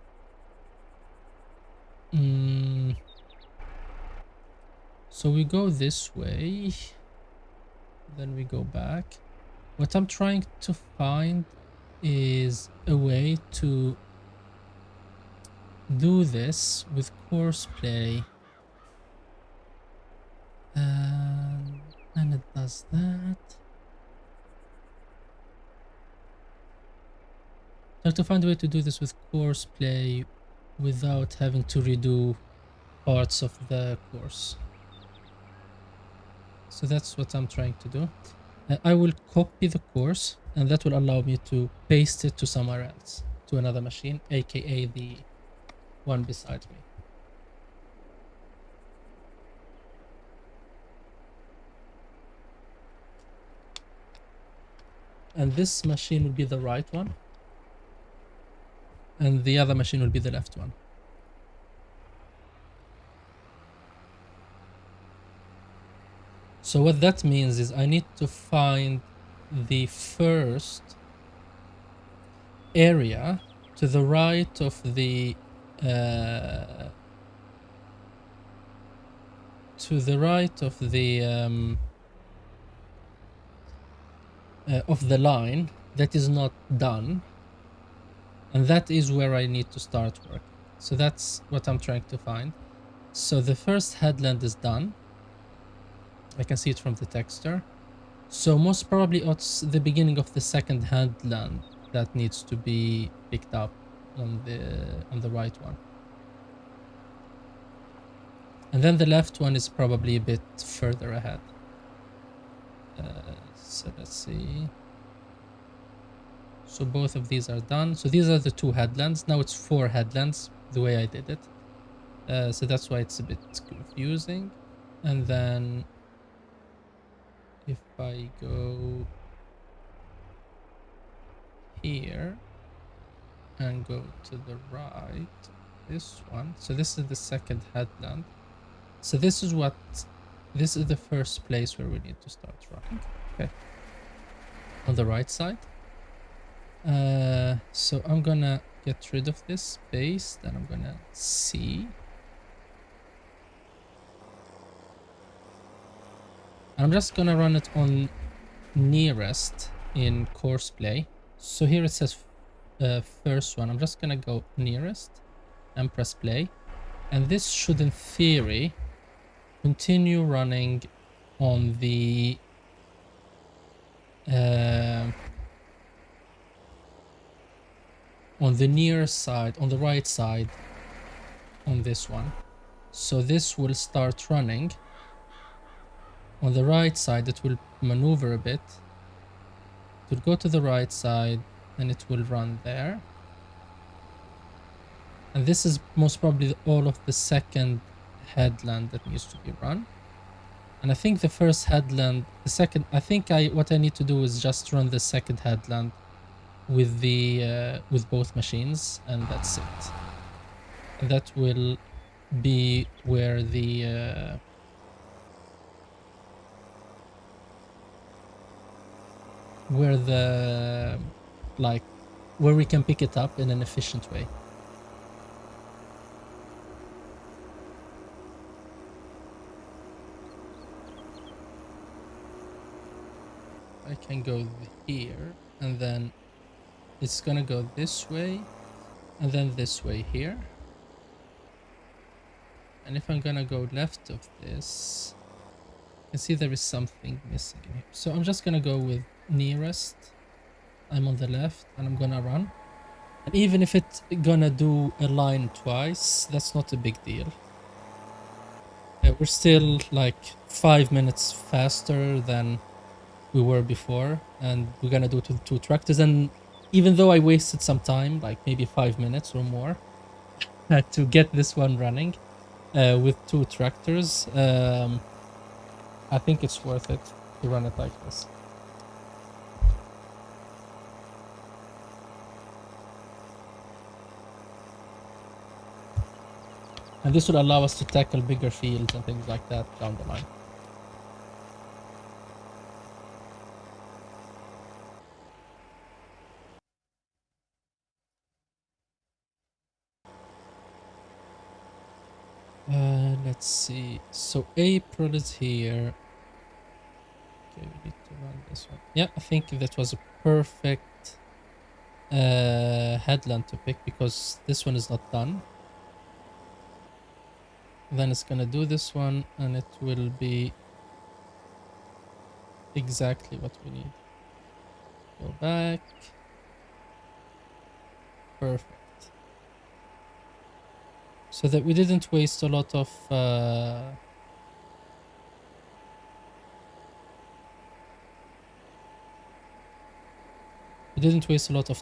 so we go this way, then we go back. What I'm trying to find is a way to do this with course play, and it does that. I have to find a way to do this with course play without having to redo parts of the course. So that's what I'm trying to do. I will copy the course, and that will allow me to paste it to somewhere else, to another machine, aka the one beside me. And this machine will be the right one. And the other machine will be the left one. So what that means is I need to find the first area to the right of the line that is not done, and that is where I need to start working. So that's what I'm trying to find. So the first headland is done. I can see it from the texture. So most probably it's the beginning of the second headland that needs to be picked up on the right one. And then the left one is probably a bit further ahead. So let's see. So both of these are done. So these are the two headlands. Now it's 4 headlands the way I did it. So that's why it's a bit confusing. And then if I go here and go to the right, this one. So this is the second headland. So this is the first place where we need to start running. Okay. On the right side. So I'm gonna get rid of this space, then I'm gonna see. I'm just gonna run it on nearest in course play. So here it says first one. I'm just gonna go nearest and press play. And this should in theory continue running on the near side, on the right side on this one. So this will start running on the right side. It will maneuver a bit. It will go to the right side and it will run there. And this is most probably all of the second headland that needs to be run. And I think the first headland, the second, I think what I need to do is just run the second headland with the with both machines, and that's it. And that will be where the where we can pick it up in an efficient way. I can go here, and then it's gonna go this way, and then this way here. And if I'm gonna go left of this, you can see there is something missing here. So I'm just gonna go with nearest. I'm on the left, and I'm gonna run. And even if it's gonna do a line twice, that's not a big deal. We're still like 5 minutes faster than we were before, and we're gonna do two tractors. And even though I wasted some time, like maybe 5 minutes or more, to get this one running with 2 tractors, I think it's worth it to run it like this. And this will allow us to tackle bigger fields and things like that down the line. Let's see. So April is here. Okay, we need to run this one. Yeah, I think that was a perfect headland to pick, because this one is not done. Then it's gonna do this one, and it will be exactly what we need. Go back. Perfect. So that we didn't waste a lot of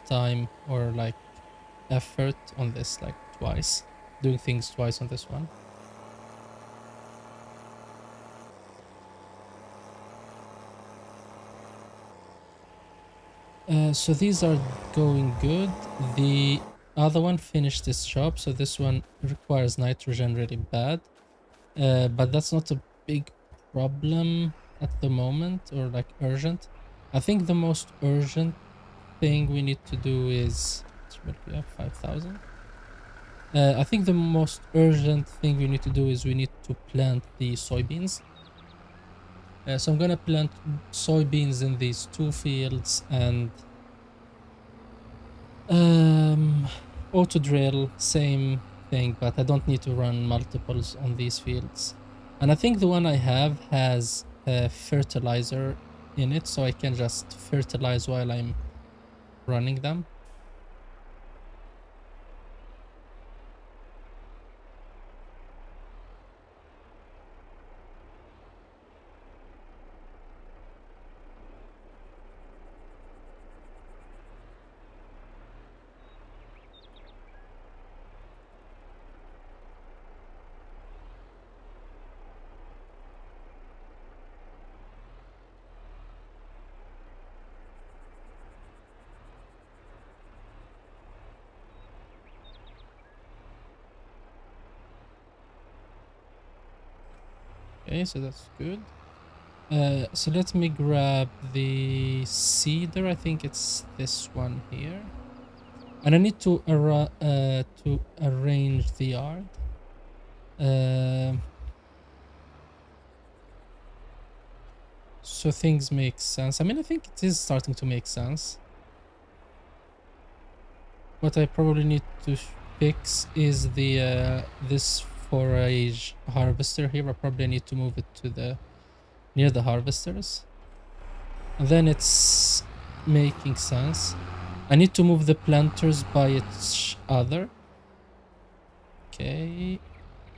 time or like effort on this, like twice, doing things twice on this one. So these are going good. The other one finished this job, so this one requires nitrogen really bad. But that's not a big problem at the moment, or like urgent. I think the most urgent thing we need to do is, what we have, 5,000. I think the most urgent thing we need to do is we need to plant the soybeans. So I'm gonna plant soybeans in these two fields, and auto drill, same thing, but I don't need to run multiples on these fields. And I think the one I have has a fertilizer in it, so I can just fertilize while I'm running them. Okay, so that's good. So let me grab the seeder. I think it's this one here. And I need to arrange the yard. So things make sense. I mean, I think it is starting to make sense. What I probably need to fix is the this forage harvester here. I probably need to move it to the near the harvesters. And then it's making sense. I need to move the planters by each other. Okay.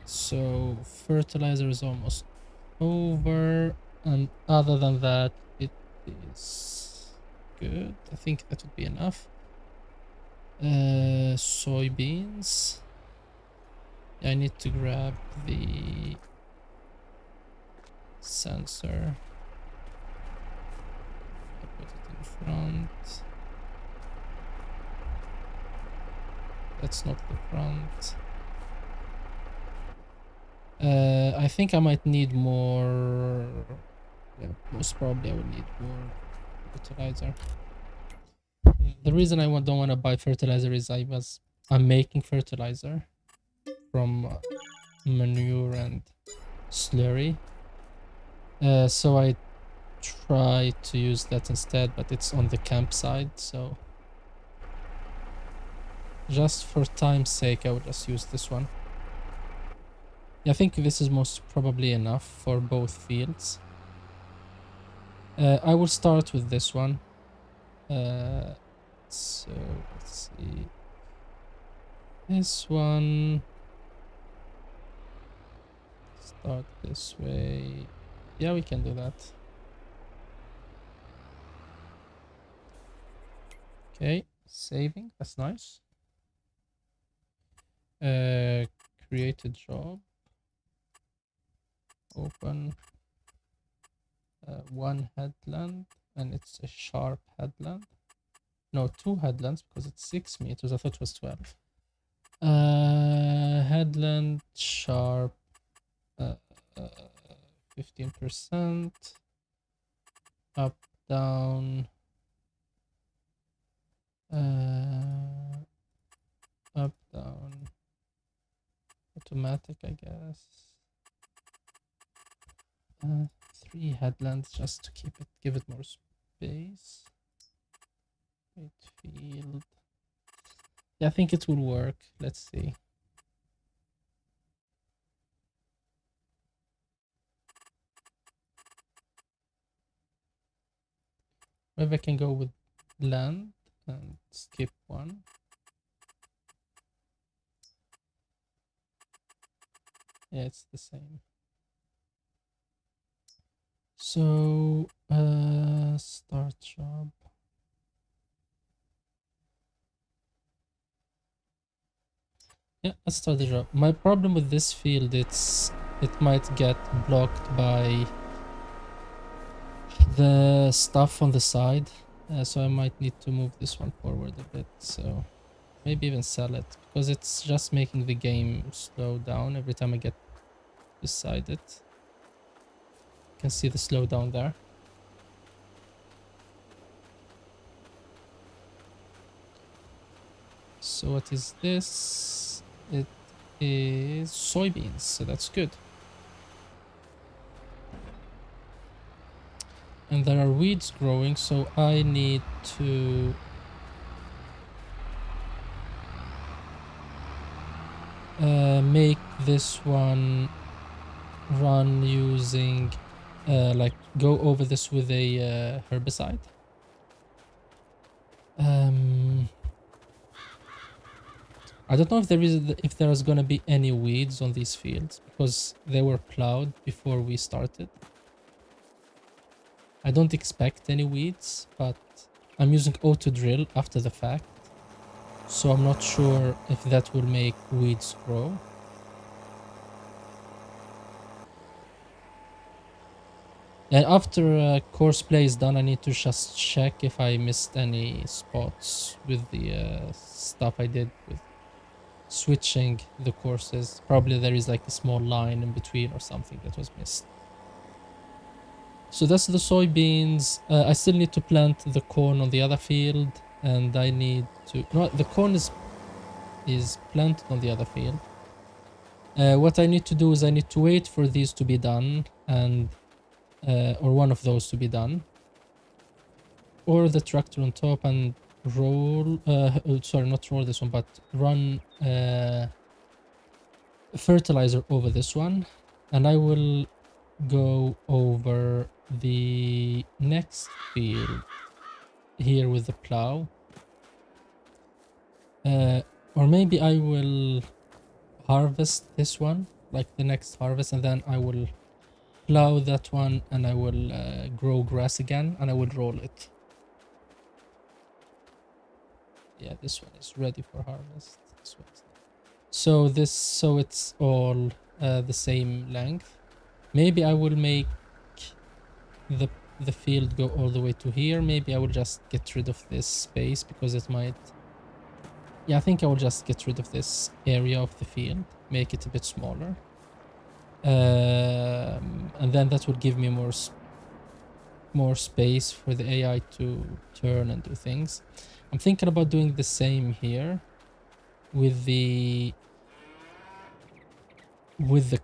So fertilizer is almost over. And other than that, it is good. I think that would be enough. Soybeans. I need to grab the sensor. I put it in front. That's not the front. I think I might need more. Yeah, most probably I will need more fertilizer. The reason I don't want to buy fertilizer is I'm making fertilizer from manure and slurry. So I try to use that instead, but it's on the campsite, so just for time's sake I will just use this one. Yeah, I think this is most probably enough for both fields. I will start with this one. So let's see. This one. Start this way. Yeah, we can do that. Okay, saving. That's nice. Create a job. Open one headland, and it's a sharp headland. No, two headlands because it's 6 meters. I thought it was 12. Headland sharp. 15%. Up, down. Up, down. Automatic, I guess. 3 headlands just to give it more space. Wait, field. Yeah, I think it will work. Let's see. Maybe I can go with land and skip one. Yeah, it's the same. So, start job. Yeah, let's start the job. My problem with this field, it might get blocked by the stuff on the side. So I might need to move this one forward a bit. So maybe even sell it because it's just making the game slow down every time I get beside it. You can see the slowdown there. So what is this? It is soybeans, so that's good. And there are weeds growing, so I need to make this one run using like go over this with a herbicide. I don't know if there is gonna be any weeds on these fields because they were plowed before we started. I don't expect any weeds, but I'm using auto drill after the fact, so I'm not sure if that will make weeds grow. And after course play is done, I need to just check if I missed any spots with the stuff I did with switching the courses. Probably there is like a small line in between or something that was missed. So that's the soybeans. I still need to plant the corn on the other field, and I need to... No, the corn is planted on the other field. What I need to do is I need to wait for these to be done, and or one of those to be done, or the tractor on top and roll. Sorry, not roll this one, but run fertilizer over this one, and I will go over the next field here with the plow. Or maybe I will harvest this one, like the next harvest, and then I will plow that one and I will grow grass again and I will roll it. Yeah, this one is ready for harvest. This one's not. So it's all the same length. Maybe I will make the field go all the way to here. Maybe I will just get rid of this space because it might... Yeah, I think I will just get rid of this area of the field, make it a bit smaller. And then that will give me more space for the AI to turn and do things. I'm thinking about doing the same here with the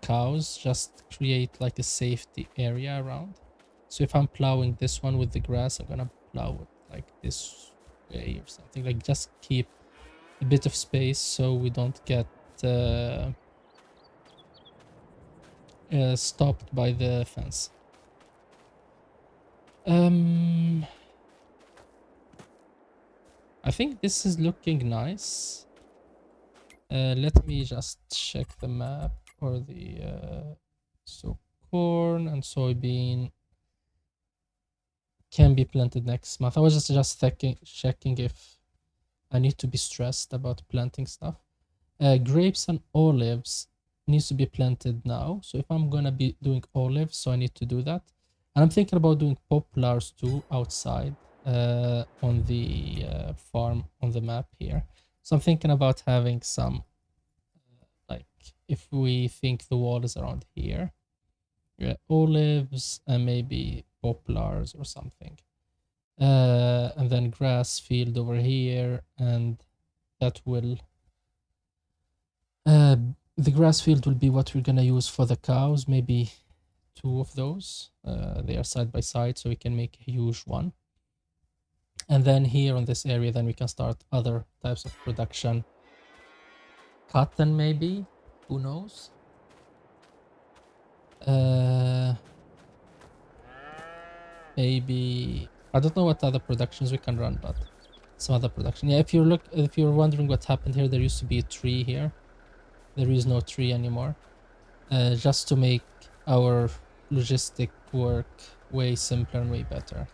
cows, just create like a safety area around. So if I'm plowing this one with the grass, I'm gonna plow it like this way or something, like just keep a bit of space so we don't get stopped by the fence. I think this is looking nice. Let me just check the map or the so corn and soybean can be planted next month. I was just checking if I need to be stressed about planting stuff. Grapes and olives needs to be planted now. So if I'm gonna be doing olives, so I need to do that. And I'm thinking about doing poplars too outside on the farm on the map here. So I'm thinking about having some, like if we think the wall is around here, olives and maybe poplars or something. And then grass field over here, and that will... the grass field will be what we're gonna use for the cows, maybe 2 of those. They are side by side, so we can make a huge one. And then here on this area, then we can start other types of production. Cotton maybe, who knows? Maybe, I don't know what other productions we can run, but some other production. Yeah, if you're wondering what happened here, there used to be a tree here. There is no tree anymore. Just to make our logistic work way simpler and way better.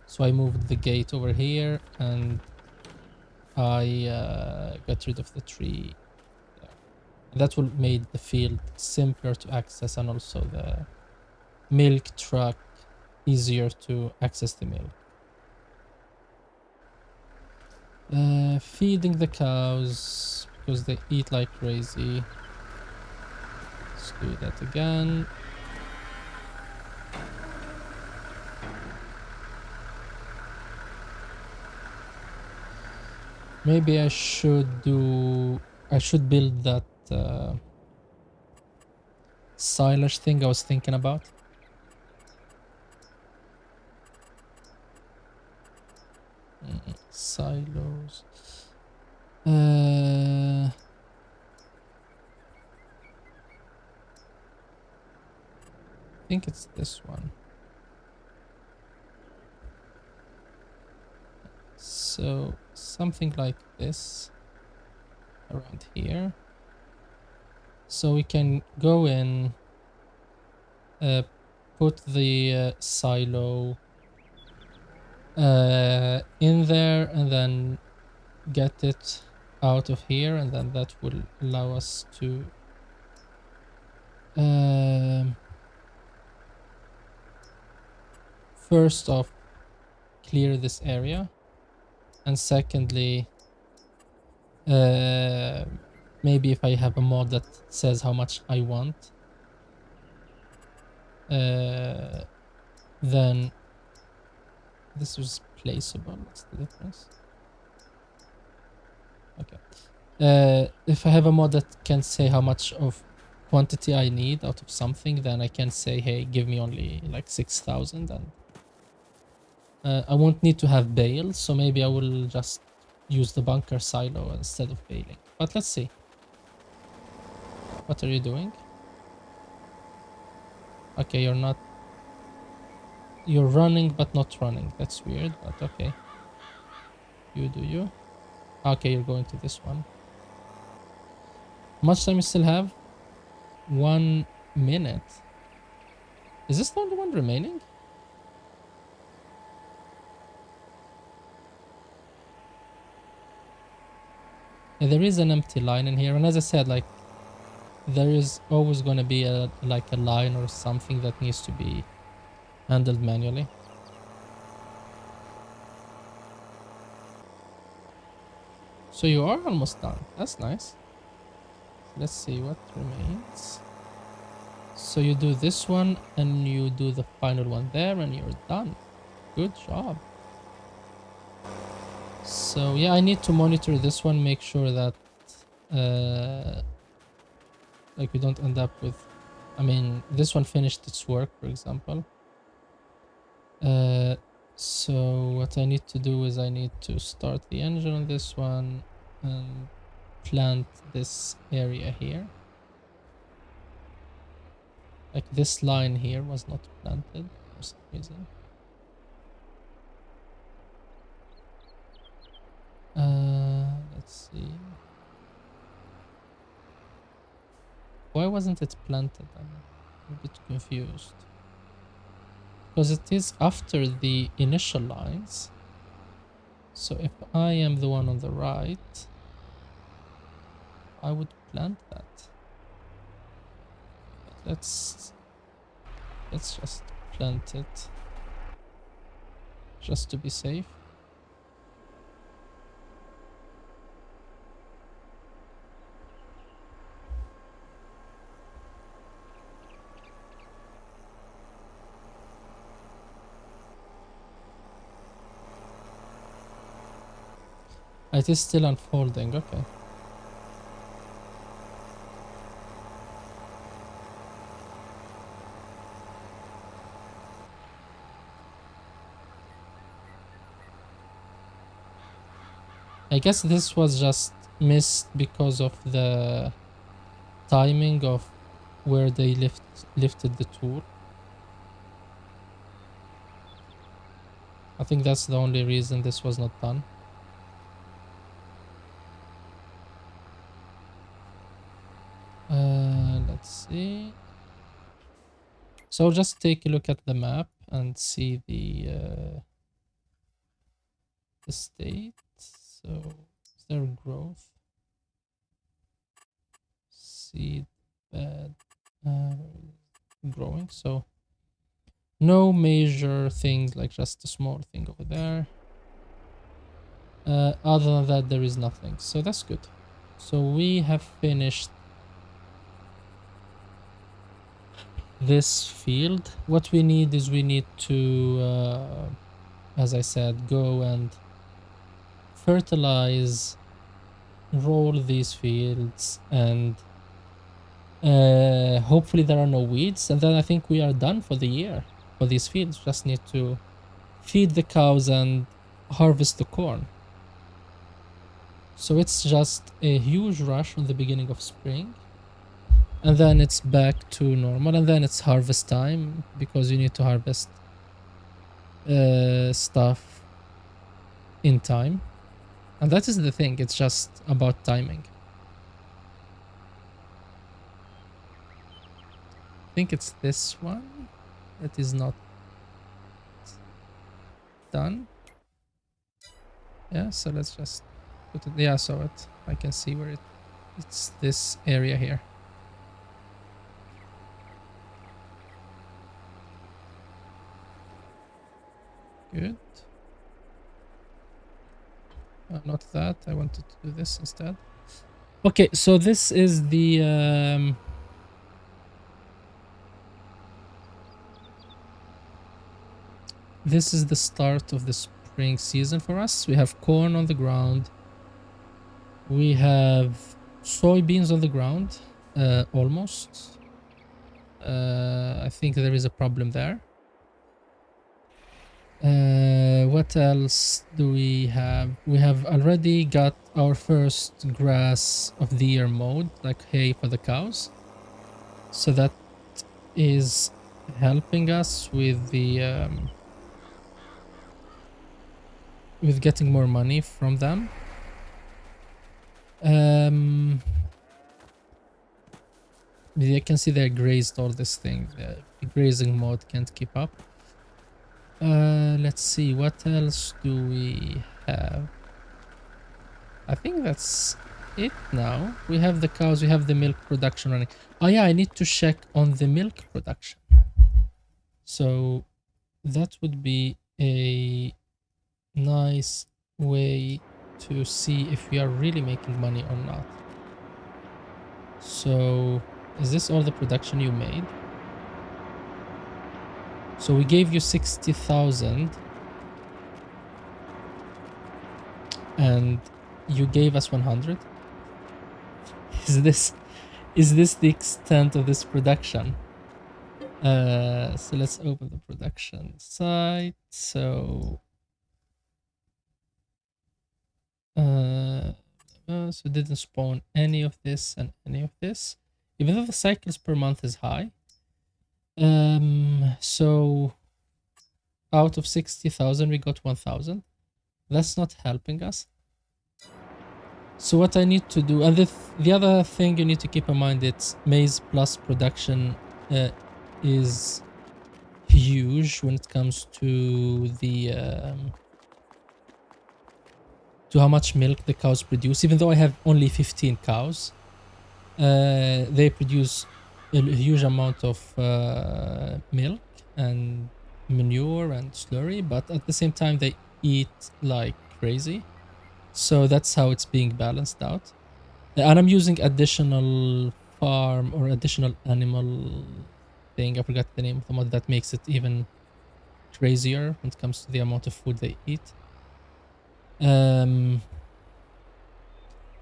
So I moved the gate over here and I got rid of the tree there. That will make the field simpler to access, and also the milk truck easier to access the milk. Feeding the cows because they eat like crazy. Let's do that again. Maybe I should build that silage thing I was thinking about. Silos. I think it's this one. So something like this around here. So we can go in, put the silo in there and then get it out of here, and then that will allow us to first off clear this area, and secondly maybe if I have a mod that says how much I want, then this was placeable. What's the difference? Okay. If I have a mod that can say how much of quantity I need out of something, then I can say, hey, give me only like 6,000, and I won't need to have bale, so maybe I will just use the bunker silo instead of baling. But let's see. What are you doing? Okay, you're not... You're running, but not running. That's weird, but okay. You do you. Okay, you're going to this one. How much time you still have? 1 minute. Is this the only one remaining? Yeah, there is an empty line in here, and as I said, like, there is always going to be a line or something that needs to be handled manually. So you are almost done. That's nice. Let's see what remains. So you do this one and you do the final one there and you're done. Good job. So yeah, I need to monitor this one, make sure that like we don't end up with... I mean, this one finished its work, for example. So what I need to do is I need to start the engine on this one and plant this area here. Like this line here was not planted for some reason. Let's see. Why wasn't it planted? I'm a bit confused. Because it is after the initial lines. So if I am the one on the right, I would plant that. But let's just plant it. Just to be safe. It is still unfolding, okay. I guess this was just missed because of the timing of where they lifted the tool. I think that's the only reason this was not done. Let's see. So just take a look at the map and see the state. So is there growth? Seed bed growing. So no major things, like just a small thing over there. Other than that, there is nothing. So that's good. So we have finished this field. What we need is we need to, as I said, go and fertilize, roll these fields, and hopefully there are no weeds. And then I think we are done for the year for these fields. Just need to feed the cows and harvest the corn. So it's just a huge rush on the beginning of spring. And then it's back to normal, and then it's harvest time because you need to harvest stuff in time. And that is the thing, it's just about timing. I think it's this one that is not done. Yeah, so let's just put it. Yeah, so I can see where it's this area here. Good. Not that. I wanted to do this instead. Okay, so this is the this is the start of the spring season for us. We have corn on the ground. We have soybeans on the ground, almost. I think there is a problem there. What else do we have? We have already got our first grass of the year mowed, like hay for the cows. So that is helping us with the with getting more money from them. You can see they grazed all this thing. The grazing mode can't keep up. Let's see, what else do we have? I think that's it now. We have the cows, we have the milk production running. Oh yeah, I need to check on the milk production. So that would be a nice way to see if we are really making money or not. So is this all the production you made? So we gave you 60,000 and you gave us 100. Is this the extent of this production? So let's open the production site. So so it didn't spawn any of this and any of this, even though the cycles per month is high. So out of 60,000 we got 1,000. That's not helping us. So what I need to do, and the other thing you need to keep in mind, it's maizeplus production is huge when it comes to the to how much milk the cows produce. Even though I have only 15 cows, they produce a huge amount of milk and manure and slurry, but at the same time they eat like crazy. So that's how it's being balanced out. And I'm using additional farm or additional animal thing. I forgot the name of the mod that makes it even crazier when it comes to the amount of food they eat.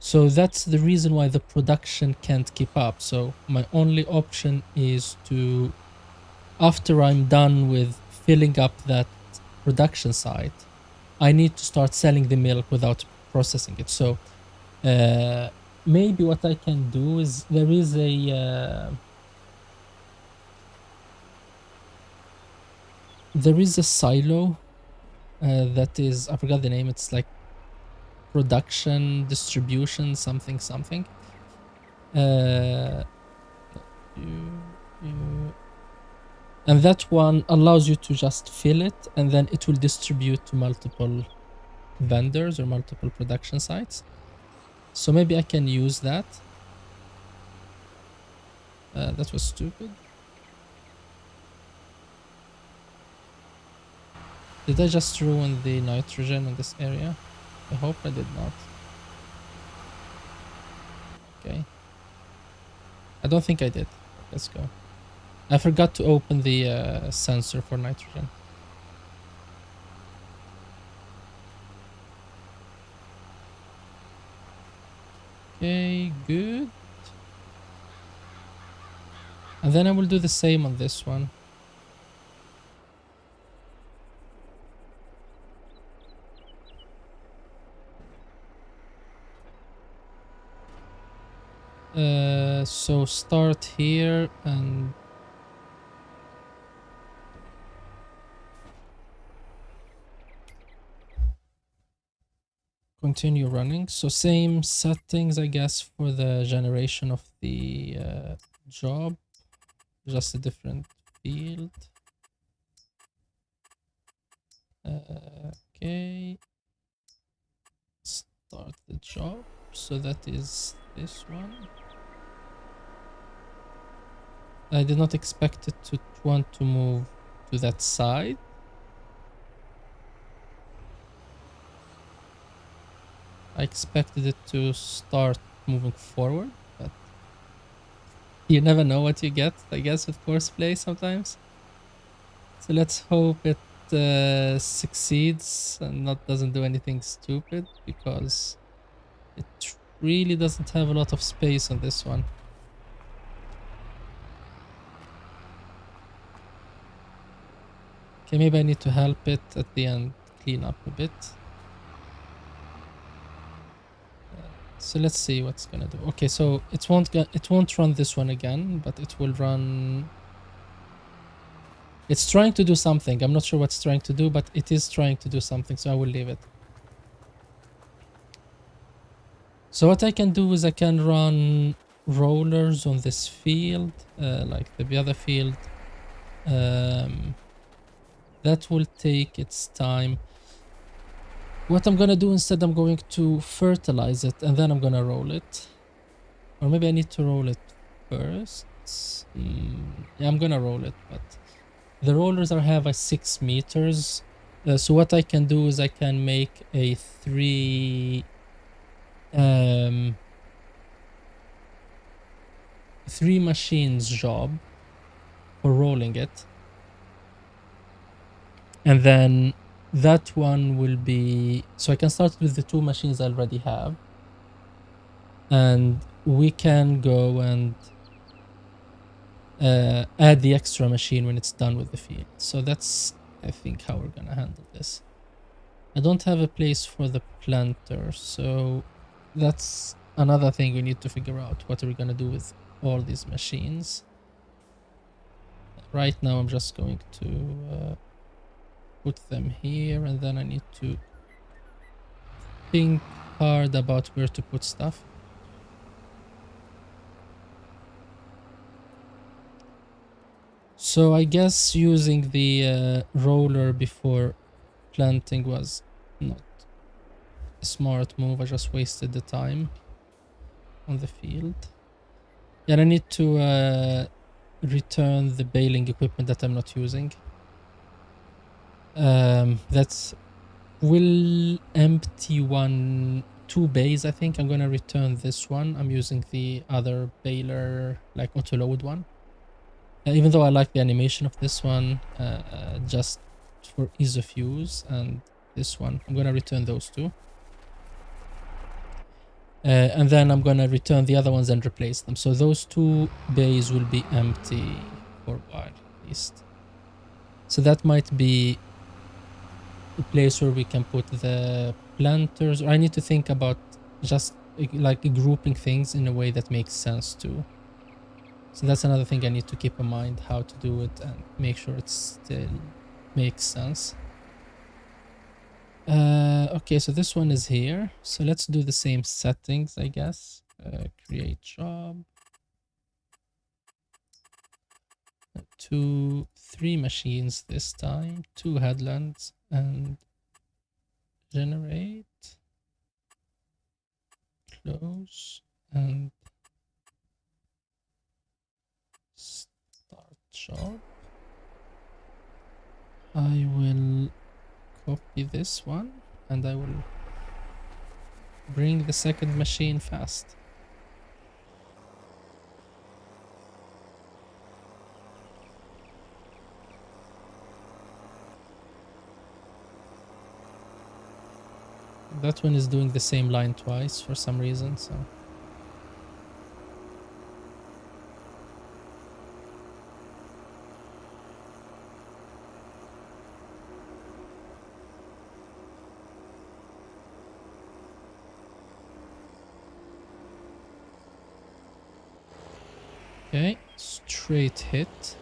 So that's the reason why the production can't keep up. So my only option is to, after I'm done with filling up that production site, I need to start selling the milk without processing it. So maybe what I can do is there is a silo that is, I forgot the name, it's like production distribution something something. And that one allows you to just fill it and then it will distribute to multiple vendors or multiple production sites. So maybe I can use that. That was stupid. Did I just ruin the nitrogen in this area? I hope I did not. Okay. I don't think I did. Let's go. I forgot to open the sensor for nitrogen. Okay, good. And then I will do the same on this one. So start here and continue running. So same settings, I guess, for the generation of the job, just a different field. Okay. Start the job. So that is this one. I did not expect it to want to move to that side. I expected it to start moving forward, but you never know what you get, I guess, with courseplay sometimes. So let's hope it succeeds and doesn't do anything stupid, because it really doesn't have a lot of space on this one. Okay, maybe I need to help it at the end clean up a bit. So let's see what's gonna do. Okay, so it won't run this one again, but it will run. It's trying to do something. I'm not sure what's trying to do, but it is trying to do something, so I will leave it. So what I can do is I can run rollers on this field, like the other field. That will take its time. What I'm gonna do instead, I'm going to fertilize it and then I'm gonna roll it. Or maybe I need to roll it first. Yeah, I'm gonna roll it, but the rollers have a 6 meters. So what I can do is I can make a 3 machines job for rolling it. And then that one will be, so I can start with the 2 machines I already have. And we can go and add the extra machine when it's done with the field. So that's, I think, how we're gonna handle this. I don't have a place for the planter, so that's another thing we need to figure out. What are we gonna do with all these machines? Right now I'm just going to put them here, and then I need to think hard about where to put stuff. So I guess using the roller before planting was not a smart move. I just wasted the time on the field. Yeah, I need to return the baling equipment that I'm not using. That will empty 2 bays. I think I'm gonna return this one. I'm using the other baler, like auto load one. Even though I like the animation of this one, just for ease of use, and this one, I'm gonna return those 2. And then I'm gonna return the other ones and replace them. So those 2 bays will be empty for a while at least. So that might be a place where we can put the planters. Or I need to think about just like grouping things in a way that makes sense too. So that's another thing I need to keep in mind, how to do it and make sure it still makes sense. Okay, so this one is here. So let's do the same settings, I guess. Create job. 3 machines this time. 2 headlands and generate. Close and start job. I will copy this one and I will Bring the second machine fast. That one is doing the same line twice for some reason, so... Okay, straight hit.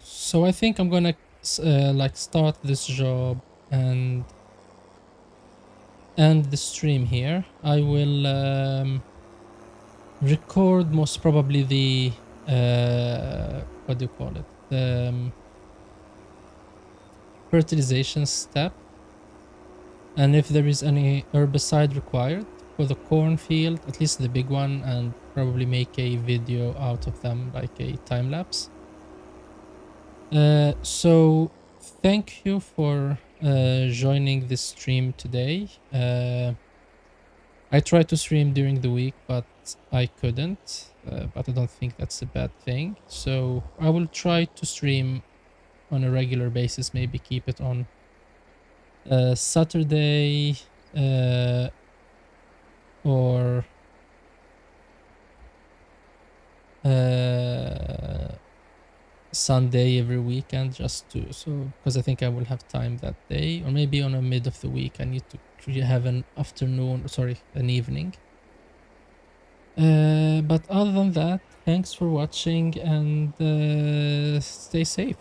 So I think I'm gonna like start this job and end the stream here. I will record most probably the what do you call it? The fertilization step, and if there is any herbicide required for the cornfield, at least the big one, and probably make a video out of them, like a time lapse. So thank you for joining this stream today. I tried to stream during the week, but I couldn't. But I don't think that's a bad thing. So I will try to stream on a regular basis. Maybe keep it on Saturday or Sunday every weekend, just to because I think I will have time that day, or maybe on a mid of the week I need to have an afternoon, sorry, an evening. But other than that, thanks for watching and stay safe.